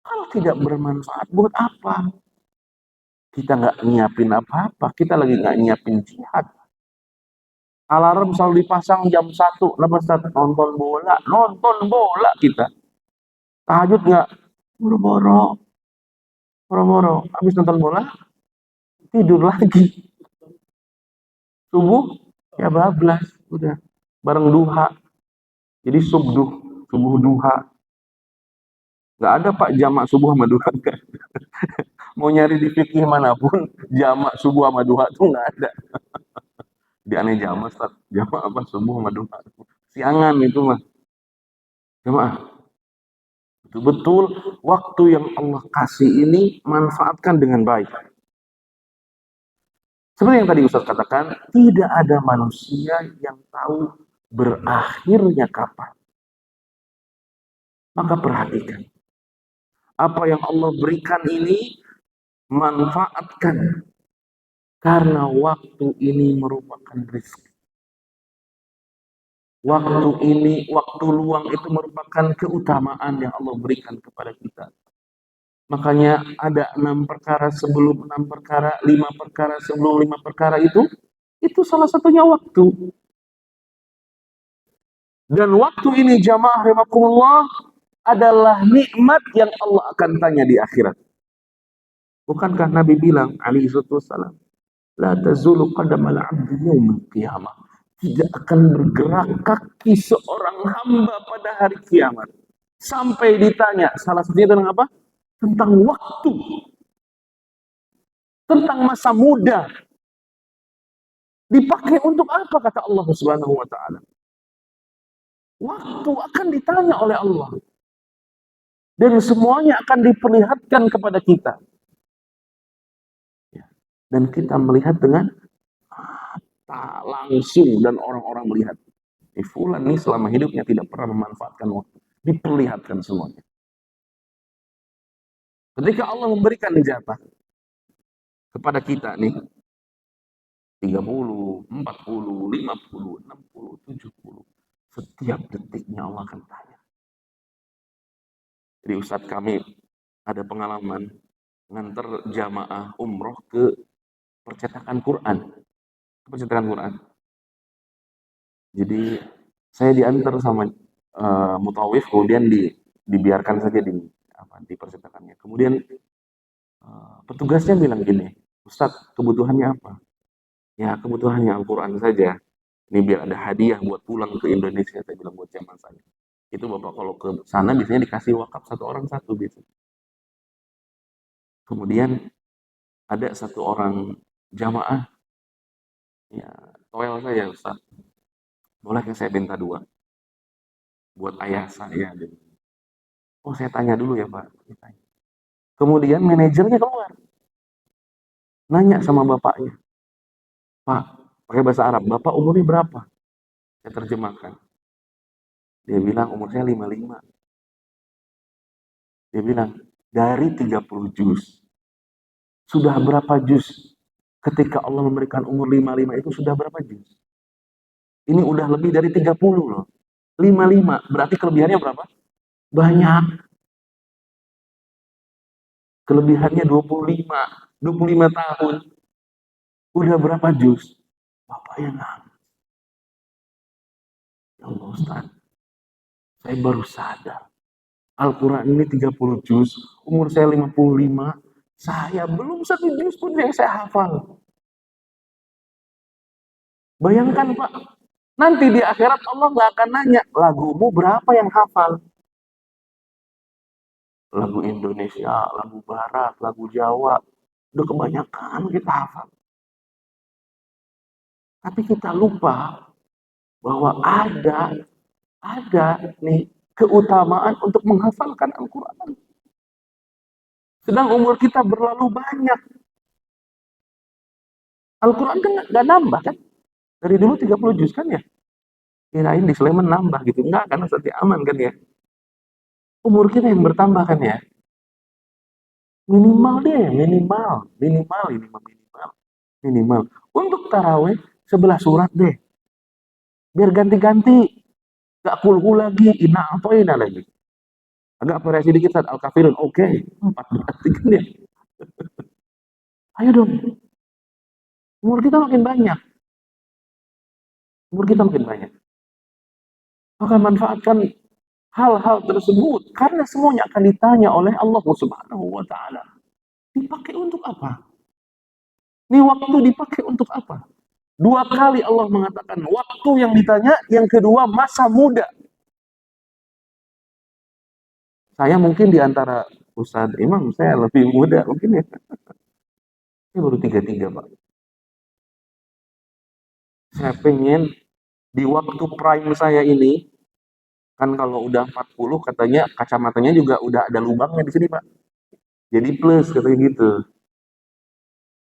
Kalau tidak bermanfaat, buat apa? Kita nggak nyiapin apa-apa. Kita lagi nggak nyiapin jihad. Alarm selalu dipasang jam 1. Nonton bola kita. Tahajud nggak? Boro-boro. Habis nonton bola, tidur lagi. Subuh, ya bablas. Udah. Bareng duha. Jadi subuh duha. Nggak ada Pak jamak subuh sama duha. Mau nyari di fikih manapun, jamak subuh sama duha tuh nggak ada. Di aneh jamak, Ustaz. Jamak apa subuh sama duha? Siangan itu mah. Jamaah. Betul-betul waktu yang Allah kasih ini manfaatkan dengan baik. Seperti yang tadi Ustaz katakan, tidak ada manusia yang tahu berakhirnya kapan. Maka perhatikan, apa yang Allah berikan ini manfaatkan, karena waktu ini merupakan rezeki. Waktu ini, waktu luang itu merupakan keutamaan yang Allah berikan kepada kita. Makanya ada 6 perkara sebelum 6 perkara, 5 perkara sebelum 5 perkara itu salah satunya waktu. Dan waktu ini jamaah rahimakumullah adalah nikmat yang Allah akan tanya di akhirat. Bukankah Nabi bilang alaihi wassalam, la tazulu qadamal 'abdi yaumil qiyamah. Tidak akan bergerak kaki seorang hamba pada hari kiamat sampai ditanya, salah satunya tentang apa? Tentang waktu, tentang masa muda. Dipakai untuk apa, kata Allah Subhanahu wa taala? Waktu akan ditanya oleh Allah. Dan semuanya akan diperlihatkan kepada kita. Dan kita melihat dengan mata langsung, dan orang-orang melihat. Fulan nih selama hidupnya tidak pernah memanfaatkan waktu. Diperlihatkan semuanya. Ketika Allah memberikan jatah kepada kita nih, 30, 40, 50, 60, 70. Setiap detiknya Allah akan tanya. Jadi Ustadz kami ada pengalaman nganter jamaah umroh ke percetakan Quran. Percetakan Quran. Jadi saya diantar sama mutawif, kemudian dibiarkan saja di percetakannya. Kemudian petugasnya bilang gini, Ustadz kebutuhannya apa? Ya kebutuhannya Al-Quran saja. Ini biar ada hadiah buat pulang ke Indonesia, saya bilang buat zaman saya. Itu Bapak kalau ke sana biasanya dikasih wakaf satu orang satu biasanya. Kemudian ada satu orang jamaah, ya toel saya Ustaz, boleh saya minta 2 buat ayah saya. Oh saya tanya dulu ya Pak. Kemudian manajernya keluar, nanya sama bapaknya, Pak, pakai bahasa Arab, Bapak umurnya berapa? Saya terjemahkan. Dia bilang umur saya 55. Dia bilang, dari 30 juz, sudah berapa juz? Ketika Allah memberikan umur 55 itu sudah berapa juz? Ini udah lebih dari 30 loh. 55, berarti kelebihannya berapa? Banyak. Kelebihannya 25 tahun. Udah berapa juz? Bapak yang nangis. Ya Allah Ustaz, saya baru sadar. Al-Quran ini 30 juz, umur saya 55, saya belum 1 juz pun yang saya hafal. Bayangkan Pak, nanti di akhirat Allah nggak akan nanya, lagumu berapa yang hafal? Lagu Indonesia, lagu Barat, lagu Jawa, udah kebanyakan kita hafal. Tapi kita lupa bahwa ada nih keutamaan untuk menghafalkan Al-Quran. Sedang umur kita berlalu banyak. Al-Quran kan nggak nambah kan? Dari dulu 30 juz kan ya? Kirain di Sleman nambah gitu. Enggak, karena nanti aman kan ya? Umur kita yang bertambah kan ya? Minimal deh, minimal. Untuk taraweh 11 surat deh. Biar ganti-ganti. Gak kulhu lagi, ina lagi. Agak variasi dikit saat Al-Kafirun. Oke, 4 berarti kan ya? Ayo dong. Umur kita makin banyak. Maka manfaatkan hal-hal tersebut. Karena semuanya akan ditanya oleh Allah Subhanahu wa ta'ala. Dipakai untuk apa? Ini waktu dipakai untuk apa? 2 kali Allah mengatakan waktu yang ditanya, yang kedua masa muda. Saya mungkin di antara Ustadz Imam, saya lebih muda mungkin ya. Saya baru 33 Pak. Saya pengen di waktu prime saya ini, kan kalau udah 40 katanya kacamatanya juga udah ada lubangnya di sini Pak. Jadi plus katanya gitu.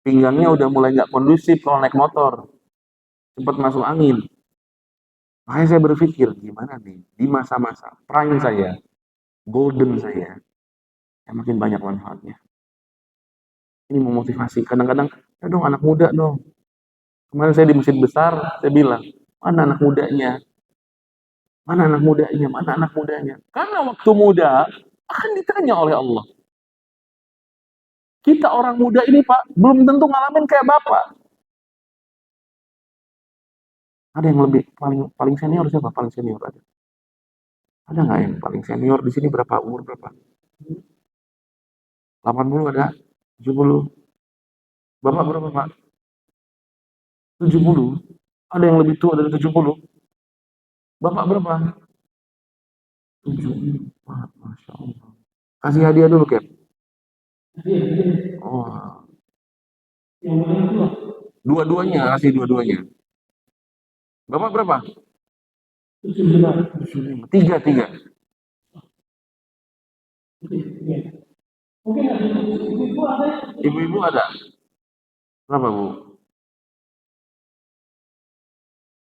Pinggangnya udah mulai nggak kondusif kalau naik motor. Cepat masuk angin. Makanya saya berpikir gimana nih di masa-masa prime saya. golden saya, ya makin banyak manfaatnya. Ini memotivasi. Kadang-kadang, ya dong anak muda dong. Kemarin saya di masjid besar, saya bilang, mana anak mudanya? Mana anak mudanya? Mana anak mudanya? Karena waktu muda akan ditanya oleh Allah. Kita orang muda ini Pak, belum tentu ngalamin kayak Bapak. Ada yang lebih paling paling senior siapa? Paling senior ada. Ada nggak yang paling senior di sini berapa umur berapa? 80 ada? 70? Bapak berapa Pak? 70? Ada yang lebih tua dari 70? Bapak berapa? 74, Masya Allah. Kasih hadiah dulu, Cap. Oh, dua-duanya, kasih dua-duanya. Bapak berapa? 75. Tiga, tiga. Ibu-ibu ada? Berapa, Bu?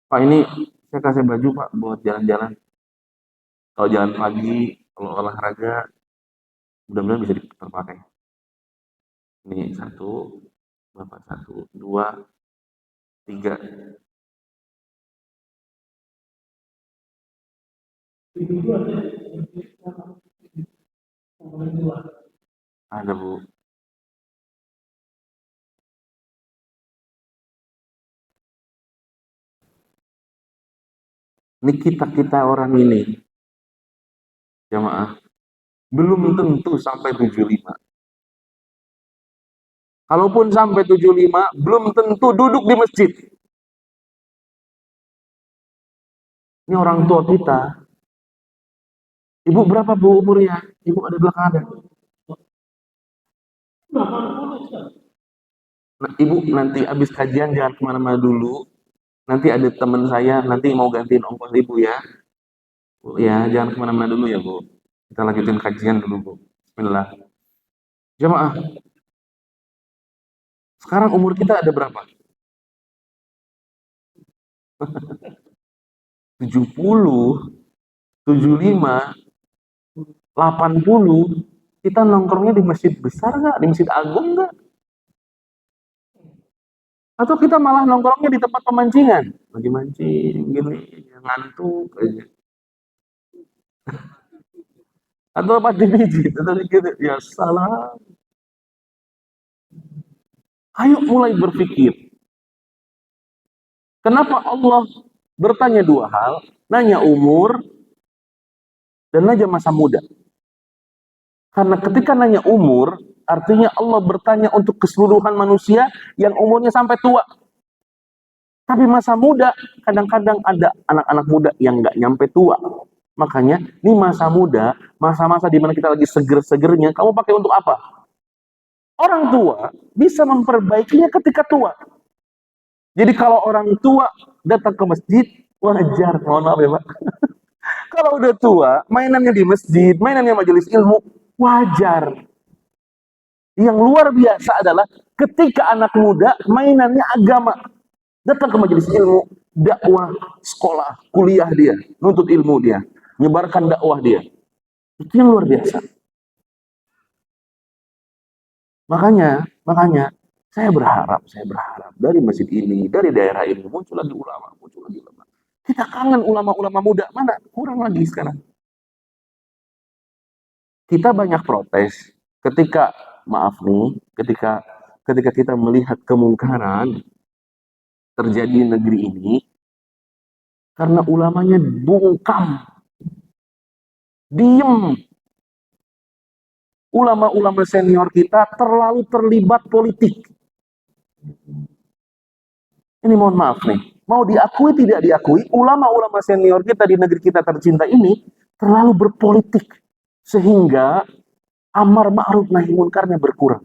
Pak, ini saya kasih baju, Pak, buat jalan-jalan. Kalau jalan pagi, kalau olahraga, mudah-mudahan bisa terpakai. Ini satu, Bapak satu, dua, tiga. Ada, Bu. Ini kita-kita orang ini, jamaah, belum tentu sampai 75. Kalaupun sampai 75, belum tentu duduk di masjid. Ini orang tua kita. Ibu berapa Bu umurnya? Ibu ada belakang ada. Nah, Ibu nanti habis kajian jangan kemana-mana dulu. Nanti ada teman saya nanti mau gantiin ongkos Ibu ya. Bu, ya jangan kemana-mana dulu ya Bu. Kita lanjutin kajian dulu Bu. Bismillah. Jamaah, sekarang umur kita ada berapa? 70, 75, 80. Kita nongkrongnya di masjid besar nggak? Di masjid agung nggak? Atau kita malah nongkrongnya di tempat pemancingan? Lagi mancing, gini, ngantuk aja. Atau pas dipijit, atau gitu. Ya salah. Ayo mulai berpikir. Kenapa Allah bertanya dua hal? Nanya umur dan nanya masa muda. Karena ketika nanya umur, artinya Allah bertanya untuk keseluruhan manusia yang umurnya sampai tua. Tapi masa muda, kadang-kadang ada anak-anak muda yang nggak nyampe tua. Makanya, ini masa muda, masa-masa di mana kita lagi seger-segernya, kamu pakai untuk apa? Orang tua bisa memperbaikinya ketika tua. Jadi kalau orang tua datang ke masjid, wajar, mohon maaf ya Pak. Kalau udah tua, mainannya di masjid, mainannya majelis ilmu, wajar. Yang luar biasa adalah ketika anak muda mainannya agama. Datang ke majelis ilmu, dakwah, sekolah, kuliah dia, nuntut ilmu dia, menyebarkan dakwah dia. Itu yang luar biasa. Makanya saya berharap dari masjid ini, dari daerah ini muncul lagi ulama, muncul lagi ulama. Kita kangen ulama-ulama muda, mana? Kurang lagi sekarang. Kita banyak protes ketika maaf nih, ketika kita melihat kemungkaran terjadi di negeri ini karena ulamanya bungkam, diem. Ulama-ulama senior kita terlalu terlibat politik. Ini mohon maaf nih, mau diakui tidak diakui, ulama-ulama senior kita di negeri kita tercinta ini terlalu berpolitik sehingga amar ma'ruf nahi munkarnya berkurang.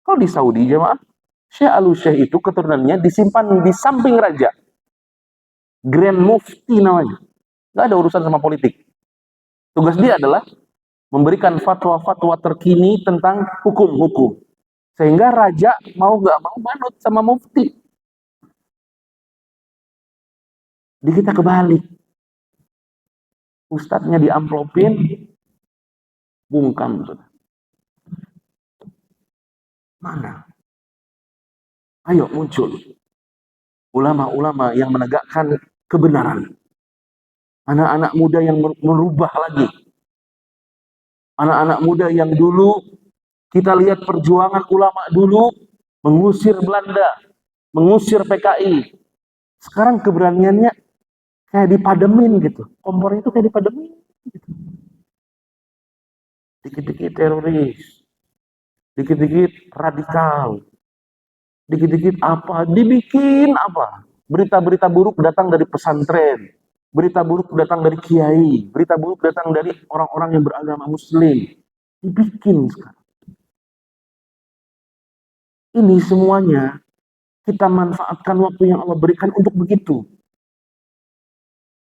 Kalau di Saudi jemaah, Syekh Al-Syekh itu keturunannya disimpan di samping raja. Grand Mufti namanya. Gak ada urusan sama politik. Tugas dia adalah memberikan fatwa-fatwa terkini tentang hukum-hukum. Sehingga raja mau gak mau manut sama mufti. Di kita kebalik. Ustadznya diamplopin, bungkam. Mana? Ayo muncul ulama-ulama yang menegakkan kebenaran. Anak-anak muda yang merubah lagi. Anak-anak muda yang dulu kita lihat perjuangan ulama dulu mengusir Belanda, mengusir PKI. Sekarang keberaniannya kayak dipademin gitu. Kompornya itu kayak dipademin. Gitu. Dikit-dikit teroris, dikit-dikit radikal, dikit-dikit apa, dibikin apa. Berita-berita buruk datang dari pesantren, berita buruk datang dari kiai, berita buruk datang dari orang-orang yang beragama muslim. Dibikin sekarang. Ini semuanya kita manfaatkan waktu yang Allah berikan untuk begitu.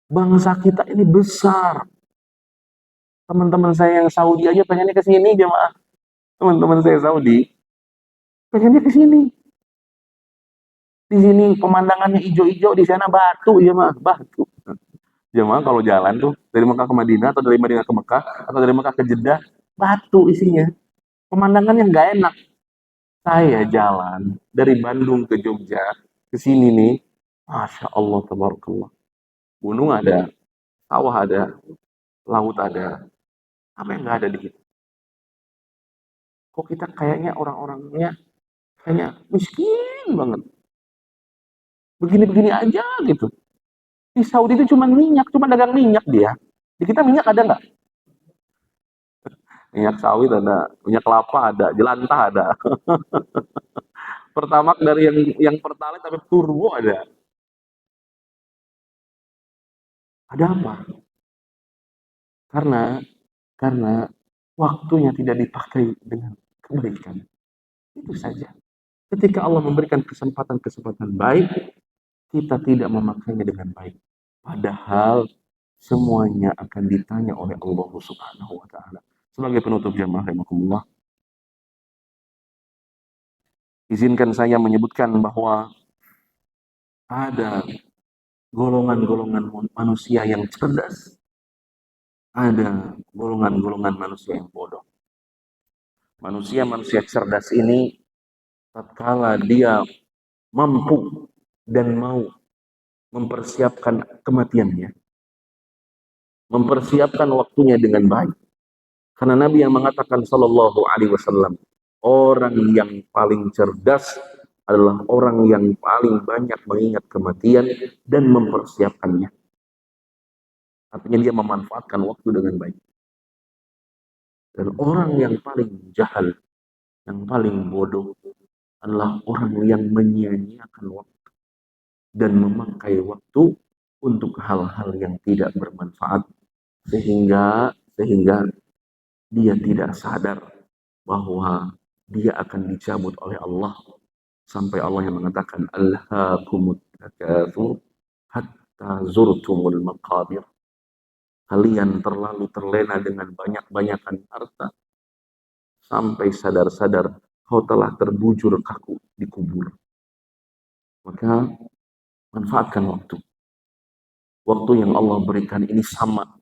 Bangsa kita ini besar. Teman-teman saya yang Saudi aja pengennya ke sini, jemaah. Teman-teman saya Saudi pengennya ke sini. Di sini pemandangannya hijau-hijau, di sana batu, ya mah, batu. Jemaah kalau jalan tuh dari Mekah ke Madinah atau dari Madinah ke Mekah atau dari Mekah ke Jeddah, batu isinya. Pemandangan yang nggak enak. Saya jalan dari Bandung ke Jogja ke sini nih, masya Allah, tabarakallah. Gunung ada, sawah ada, laut ada, apa yang nggak ada di kita? Kok kita kayaknya orang-orangnya kayaknya miskin banget, begini-begini aja gitu. Di Saudi itu cuma minyak, cuma dagang minyak dia. Di kita minyak ada nggak? Minyak sawit ada, minyak kelapa ada, jelantah ada. Pertamax dari yang pertalite tapi turbo ada. Ada apa? Karena karena waktunya tidak dipakai dengan kebaikan. Itu saja. Ketika Allah memberikan kesempatan-kesempatan baik, kita tidak memakainya dengan baik. Padahal semuanya akan ditanya oleh Allah Subhanahu wa taala. Sebagai penutup jamaah rahimakumullah, izinkan saya menyebutkan bahwa ada golongan-golongan manusia yang cerdas, ada golongan-golongan manusia yang bodoh. Manusia-manusia cerdas ini tatkala dia mampu dan mau mempersiapkan kematiannya, mempersiapkan waktunya dengan baik. Karena Nabi yang mengatakan sallallahu alaihi wasallam, orang yang paling cerdas adalah orang yang paling banyak mengingat kematian dan mempersiapkannya. Artinya dia memanfaatkan waktu dengan baik. Dan orang yang paling jahil, yang paling bodoh adalah orang yang menyia-nyiakan waktu dan memakai waktu untuk hal-hal yang tidak bermanfaat sehingga dia tidak sadar bahwa dia akan dicabut oleh Allah sampai Allah yang mengatakan alhaakumut takatsur hatta zurtumul maqabir. Kalian terlalu terlena dengan banyak-banyakan harta sampai sadar-sadar kau telah terbujur kaku di kubur. Maka manfaatkan waktu. Waktu yang Allah berikan ini sama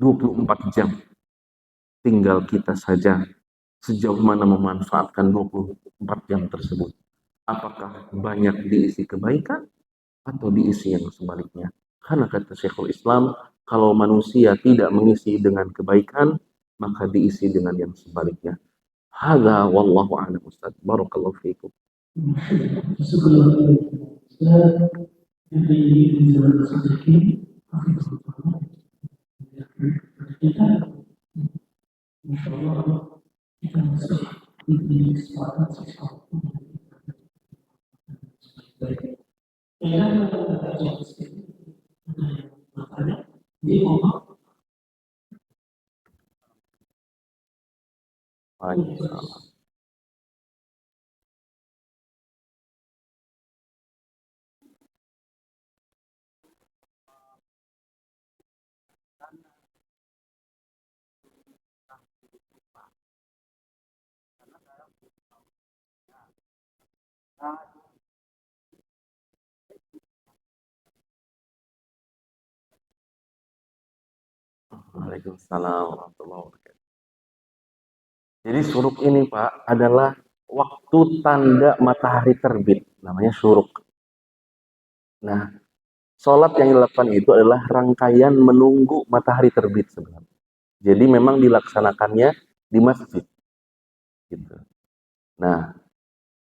24 jam. Tinggal kita saja sejauh mana memanfaatkan 24 jam tersebut. Apakah banyak diisi kebaikan atau diisi yang sebaliknya? Karena kata Syekhul Islam, kalau manusia tidak mengisi dengan kebaikan, maka diisi dengan yang sebaliknya. Hadza wallahu a'lam. Ustaz, barakallahu fiikum. Waalaikumsalam. Waalaikumsalam warahmatullahi wabarakatuh. Jadi syuruk ini Pak adalah waktu tanda matahari terbit, namanya syuruk. Nah, sholat yang dilakukan itu adalah rangkaian menunggu matahari terbit sebenarnya. Jadi memang dilaksanakannya di masjid. Gitu. Nah,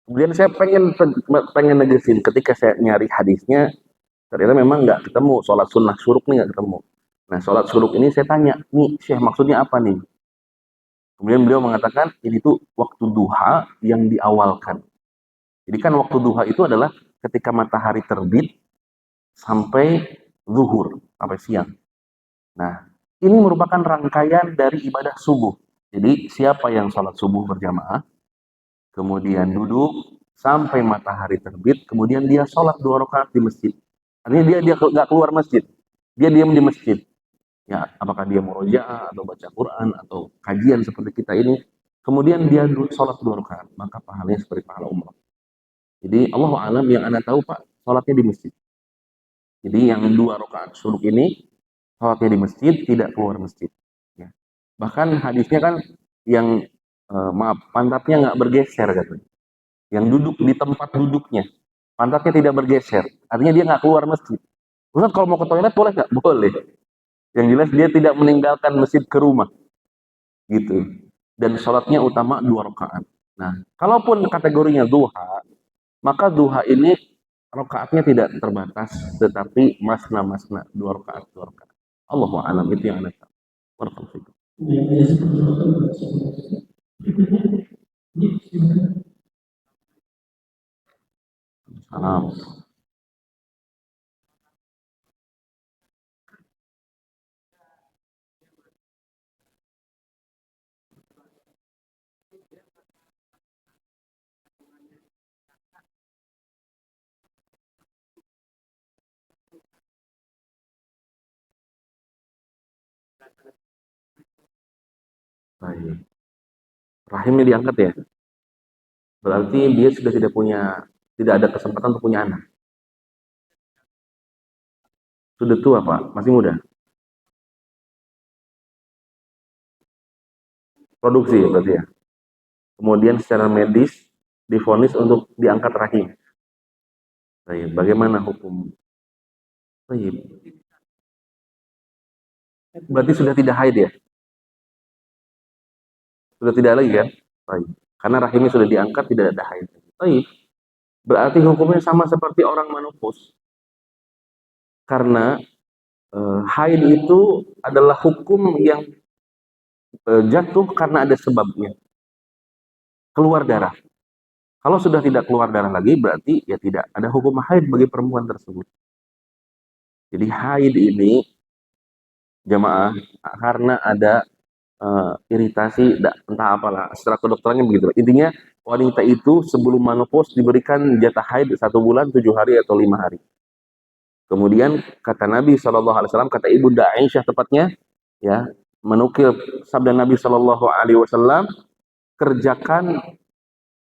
kemudian saya pengen negesin ketika saya nyari hadisnya, ternyata memang nggak ketemu sholat sunnah syuruk nih nggak ketemu. Nah, sholat syuruk ini saya tanya, nih Syekh maksudnya apa nih? Kemudian beliau mengatakan ini tuh waktu duha yang diawalkan. Jadi kan waktu duha itu adalah ketika matahari terbit sampai zuhur, sampai siang. Nah, ini merupakan rangkaian dari ibadah subuh. Jadi siapa yang sholat subuh berjamaah, kemudian duduk sampai matahari terbit, kemudian dia sholat 2 rakaat di masjid. Artinya dia nggak keluar masjid, dia diam di masjid. Ya, apakah dia murojaah atau baca Quran atau kajian seperti kita ini, kemudian dia sholat 2 rakaat, maka pahalanya seperti pahala umrah. Jadi Allah alam yang anda tahu Pak, sholatnya di masjid. Jadi yang 2 rakaat syuruk ini sholatnya di masjid, tidak keluar masjid. Ya. Bahkan hadisnya kan yang maaf pantatnya nggak bergeser katanya. Yang duduk di tempat duduknya, pantatnya tidak bergeser. Artinya dia nggak keluar masjid. Ustaz kalau mau ke toilet boleh nggak? Boleh. Yang jelas dia tidak meninggalkan masjid ke rumah, gitu. Dan sholatnya utama 2 rakaat. Nah, kalaupun kategorinya duha, maka duha ini rakaatnya tidak terbatas, tetapi masna-masna 2 rakaat, 2 rakaat. Allahu a'lam itu yang anda tahu. Barakallahu. Salam. Baik. Rahimnya diangkat ya. Berarti dia sudah tidak ada kesempatan untuk punya anak. Sudah tua Pak, masih muda. Produksi berarti ya. Kemudian secara medis divonis untuk diangkat rahim. Baik. Bagaimana hukum? Baik. Berarti sudah tidak haid ya? Sudah tidak lagi kan? Baik. Karena rahimnya sudah diangkat tidak ada haid. Baik. Berarti hukumnya sama seperti orang menopause. Karena haid itu adalah hukum yang jatuh karena ada sebabnya. Keluar darah. Kalau sudah tidak keluar darah lagi, berarti ya tidak ada hukum haid bagi perempuan tersebut. Jadi haid ini jamaah karena ada iritasi, entah apalah, secara kedokterannya begitu. Intinya wanita itu sebelum menopause diberikan jatah haid 1 bulan, 7 hari atau 5 hari. Kemudian kata Nabi SAW, kata Ibunda Aisyah tepatnya, ya menukil sabda Nabi SAW, kerjakan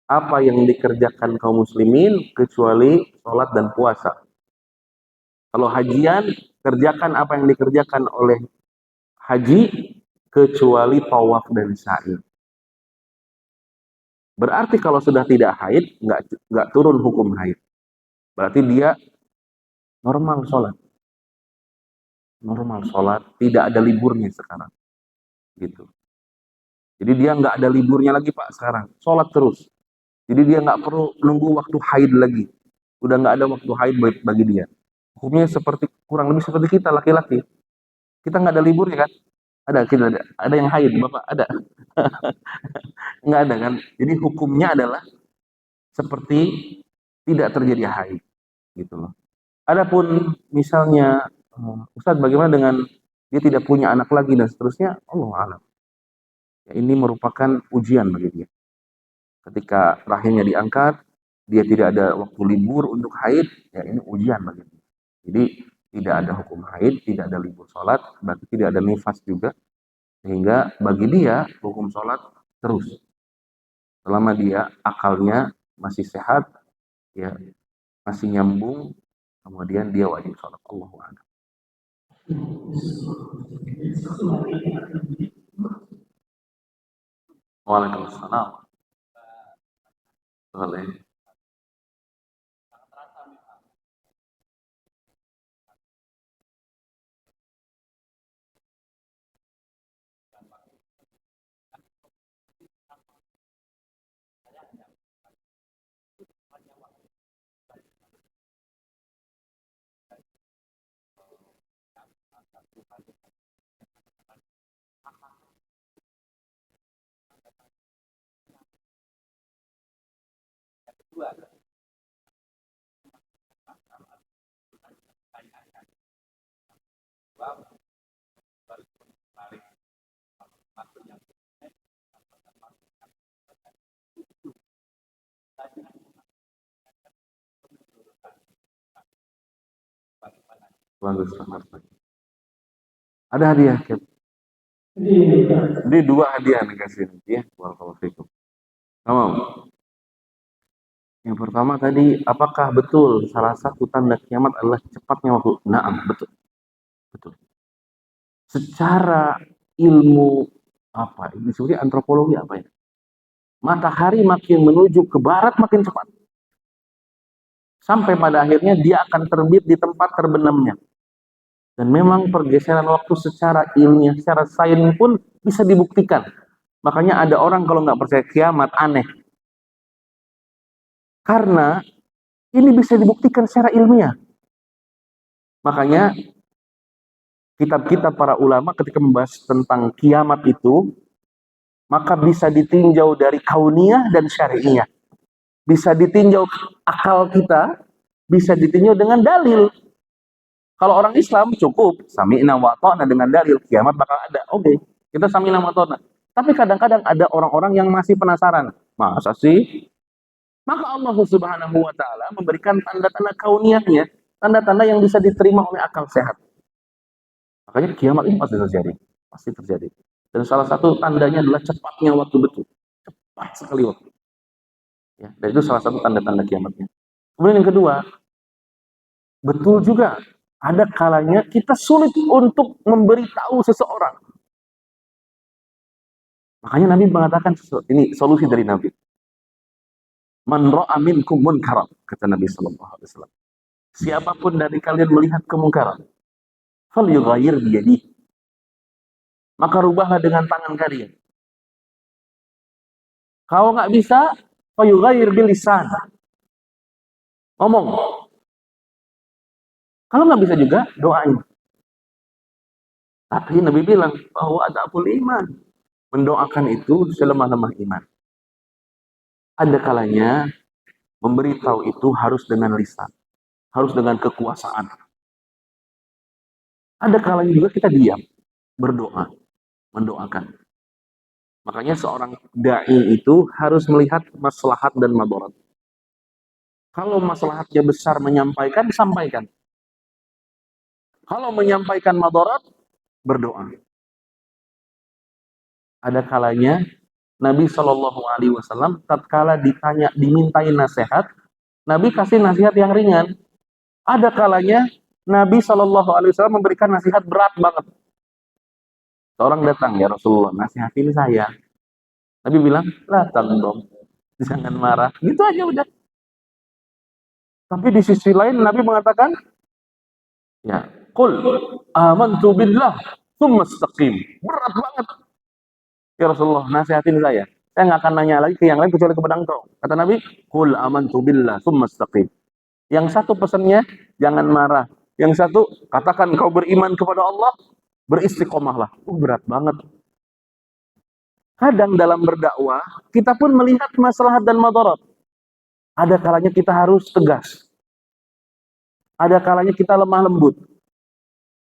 apa yang dikerjakan kaum muslimin kecuali sholat dan puasa. Kalau hajian, kerjakan apa yang dikerjakan oleh haji kecuali tawaf dan sa'i. Berarti kalau sudah tidak haid, nggak turun hukum haid. Berarti dia normal sholat, tidak ada liburnya sekarang, gitu. Jadi dia nggak ada liburnya lagi Pak sekarang, sholat terus. Jadi dia nggak perlu nunggu waktu haid lagi, udah nggak ada waktu haid bagi dia. Hukumnya seperti kurang lebih seperti kita laki-laki, kita nggak ada liburnya kan? Ada yang haid, Bapak ada? Nggak ada kan? Jadi hukumnya adalah seperti tidak terjadi haid, gitu loh. Adapun misalnya Ustadz bagaimana dengan dia tidak punya anak lagi dan seterusnya, Allah alam. Ya, ini merupakan ujian bagi dia. Ketika rahimnya diangkat, dia tidak ada waktu libur untuk haid, ya ini ujian bagi dia. Jadi tidak ada hukum haid, tidak ada libur sholat, berarti tidak ada nifas juga, sehingga bagi dia hukum sholat terus. Selama dia akalnya masih sehat, ya masih nyambung, kemudian dia wajib sholat. Allahu a'lam. Waalaikumsalam. Boleh. Bagus banget. Ada hadiah, Cap. Jadi dua hadiah nih kasih nanti ya. Barakallahu fikum. Tamam. Yang pertama tadi, apakah betul salah satu tanda kiamat adalah cepatnya waktu? Naam, betul. Betul. Secara ilmu apa? Ini sebenarnya antropologi apa ya? Matahari makin menuju ke barat makin cepat. Sampai pada akhirnya dia akan terbit di tempat terbenamnya. Dan memang pergeseran waktu secara ilmiah, secara sains pun bisa dibuktikan. Makanya ada orang kalau nggak percaya kiamat aneh. Karena ini bisa dibuktikan secara ilmiah. Makanya kitab-kitab para ulama ketika membahas tentang kiamat itu, maka bisa ditinjau dari kauniyah dan syari'iyah. Bisa ditinjau akal kita, bisa ditinjau dengan dalil. Kalau orang Islam cukup sami'na wa ta'na dengan dalil kiamat bakal ada. Oke, kita sami'na wa ta'na. Tapi kadang-kadang ada orang-orang yang masih penasaran. Masa sih? Maka Allah Subhanahu wa taala memberikan tanda-tanda kauniyahnya, tanda-tanda yang bisa diterima oleh akal sehat. Makanya kiamat ini pasti terjadi, pasti terjadi. Dan salah satu tandanya adalah cepatnya waktu, betul. Cepat sekali waktu. Ya, dan itu salah satu tanda-tanda kiamatnya. Kemudian yang kedua, betul juga ada kalanya kita sulit untuk memberitahu seseorang. Makanya Nabi mengatakan ini solusi dari Nabi. Man ra'a minkum munkaran, kata Nabi sallallahu alaihi wasallam. Siapapun dari kalian melihat kemungkaran, falyughayyir biyadihi. Maka rubahlah dengan tangan kalian. Kalau nggak bisa, falyughayyir bilisan. Ngomong. Kalau nggak bisa juga, doain. Tapi Nabi bilang bahwa ada apul iman. Mendoakan itu selemah-lemah iman. Ada kalanya memberitahu itu harus dengan lisan, harus dengan kekuasaan. Ada kalanya juga kita diam, berdoa, mendoakan. Makanya seorang dai itu harus melihat maslahat dan madarat. Kalau maslahatnya besar menyampaikan, sampaikan. Kalau menyampaikan madarat, berdoa. Ada kalanya Nabi Shallallahu Alaihi Wasallam tatkala dimintai nasihat, Nabi kasih nasihat yang ringan. Ada kalanya Nabi Shallallahu Alaihi Wasallam memberikan nasihat berat banget. Seorang datang, ya Rasulullah, nasihatin saya. Nabi bilang, lah tanggung, jangan marah. Gitu aja udah. Tapi di sisi lain Nabi mengatakan, ya, qul amantu billah tsumma istaqim. Berat banget. Ya Rasulullah, nasihatin saya. Saya nggak akan nanya lagi ke yang lain kecuali kepada engkau. Kata Nabi, qul amantu billah tsumma istaqim. Yang satu pesannya, jangan marah. Yang satu, katakan kau beriman kepada Allah, beristiqomahlah. Berat banget. Kadang dalam berdakwah, kita pun melihat maslahat dan madarat. Ada kalanya kita harus tegas. Ada kalanya kita lemah lembut.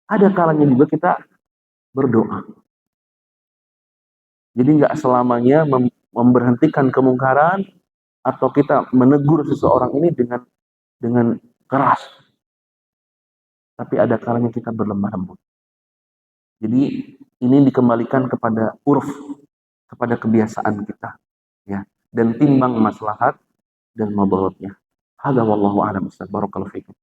Ada kalanya juga kita berdoa. Jadi nggak selamanya memberhentikan kemungkaran atau kita menegur seseorang ini dengan keras. Tapi ada kalanya kita berlemah lembut. Jadi ini dikembalikan kepada urf, kepada kebiasaan kita, ya, dan timbang maslahat dan madaratnya. Hadza wallahu a'lam. Barakallahu fikum.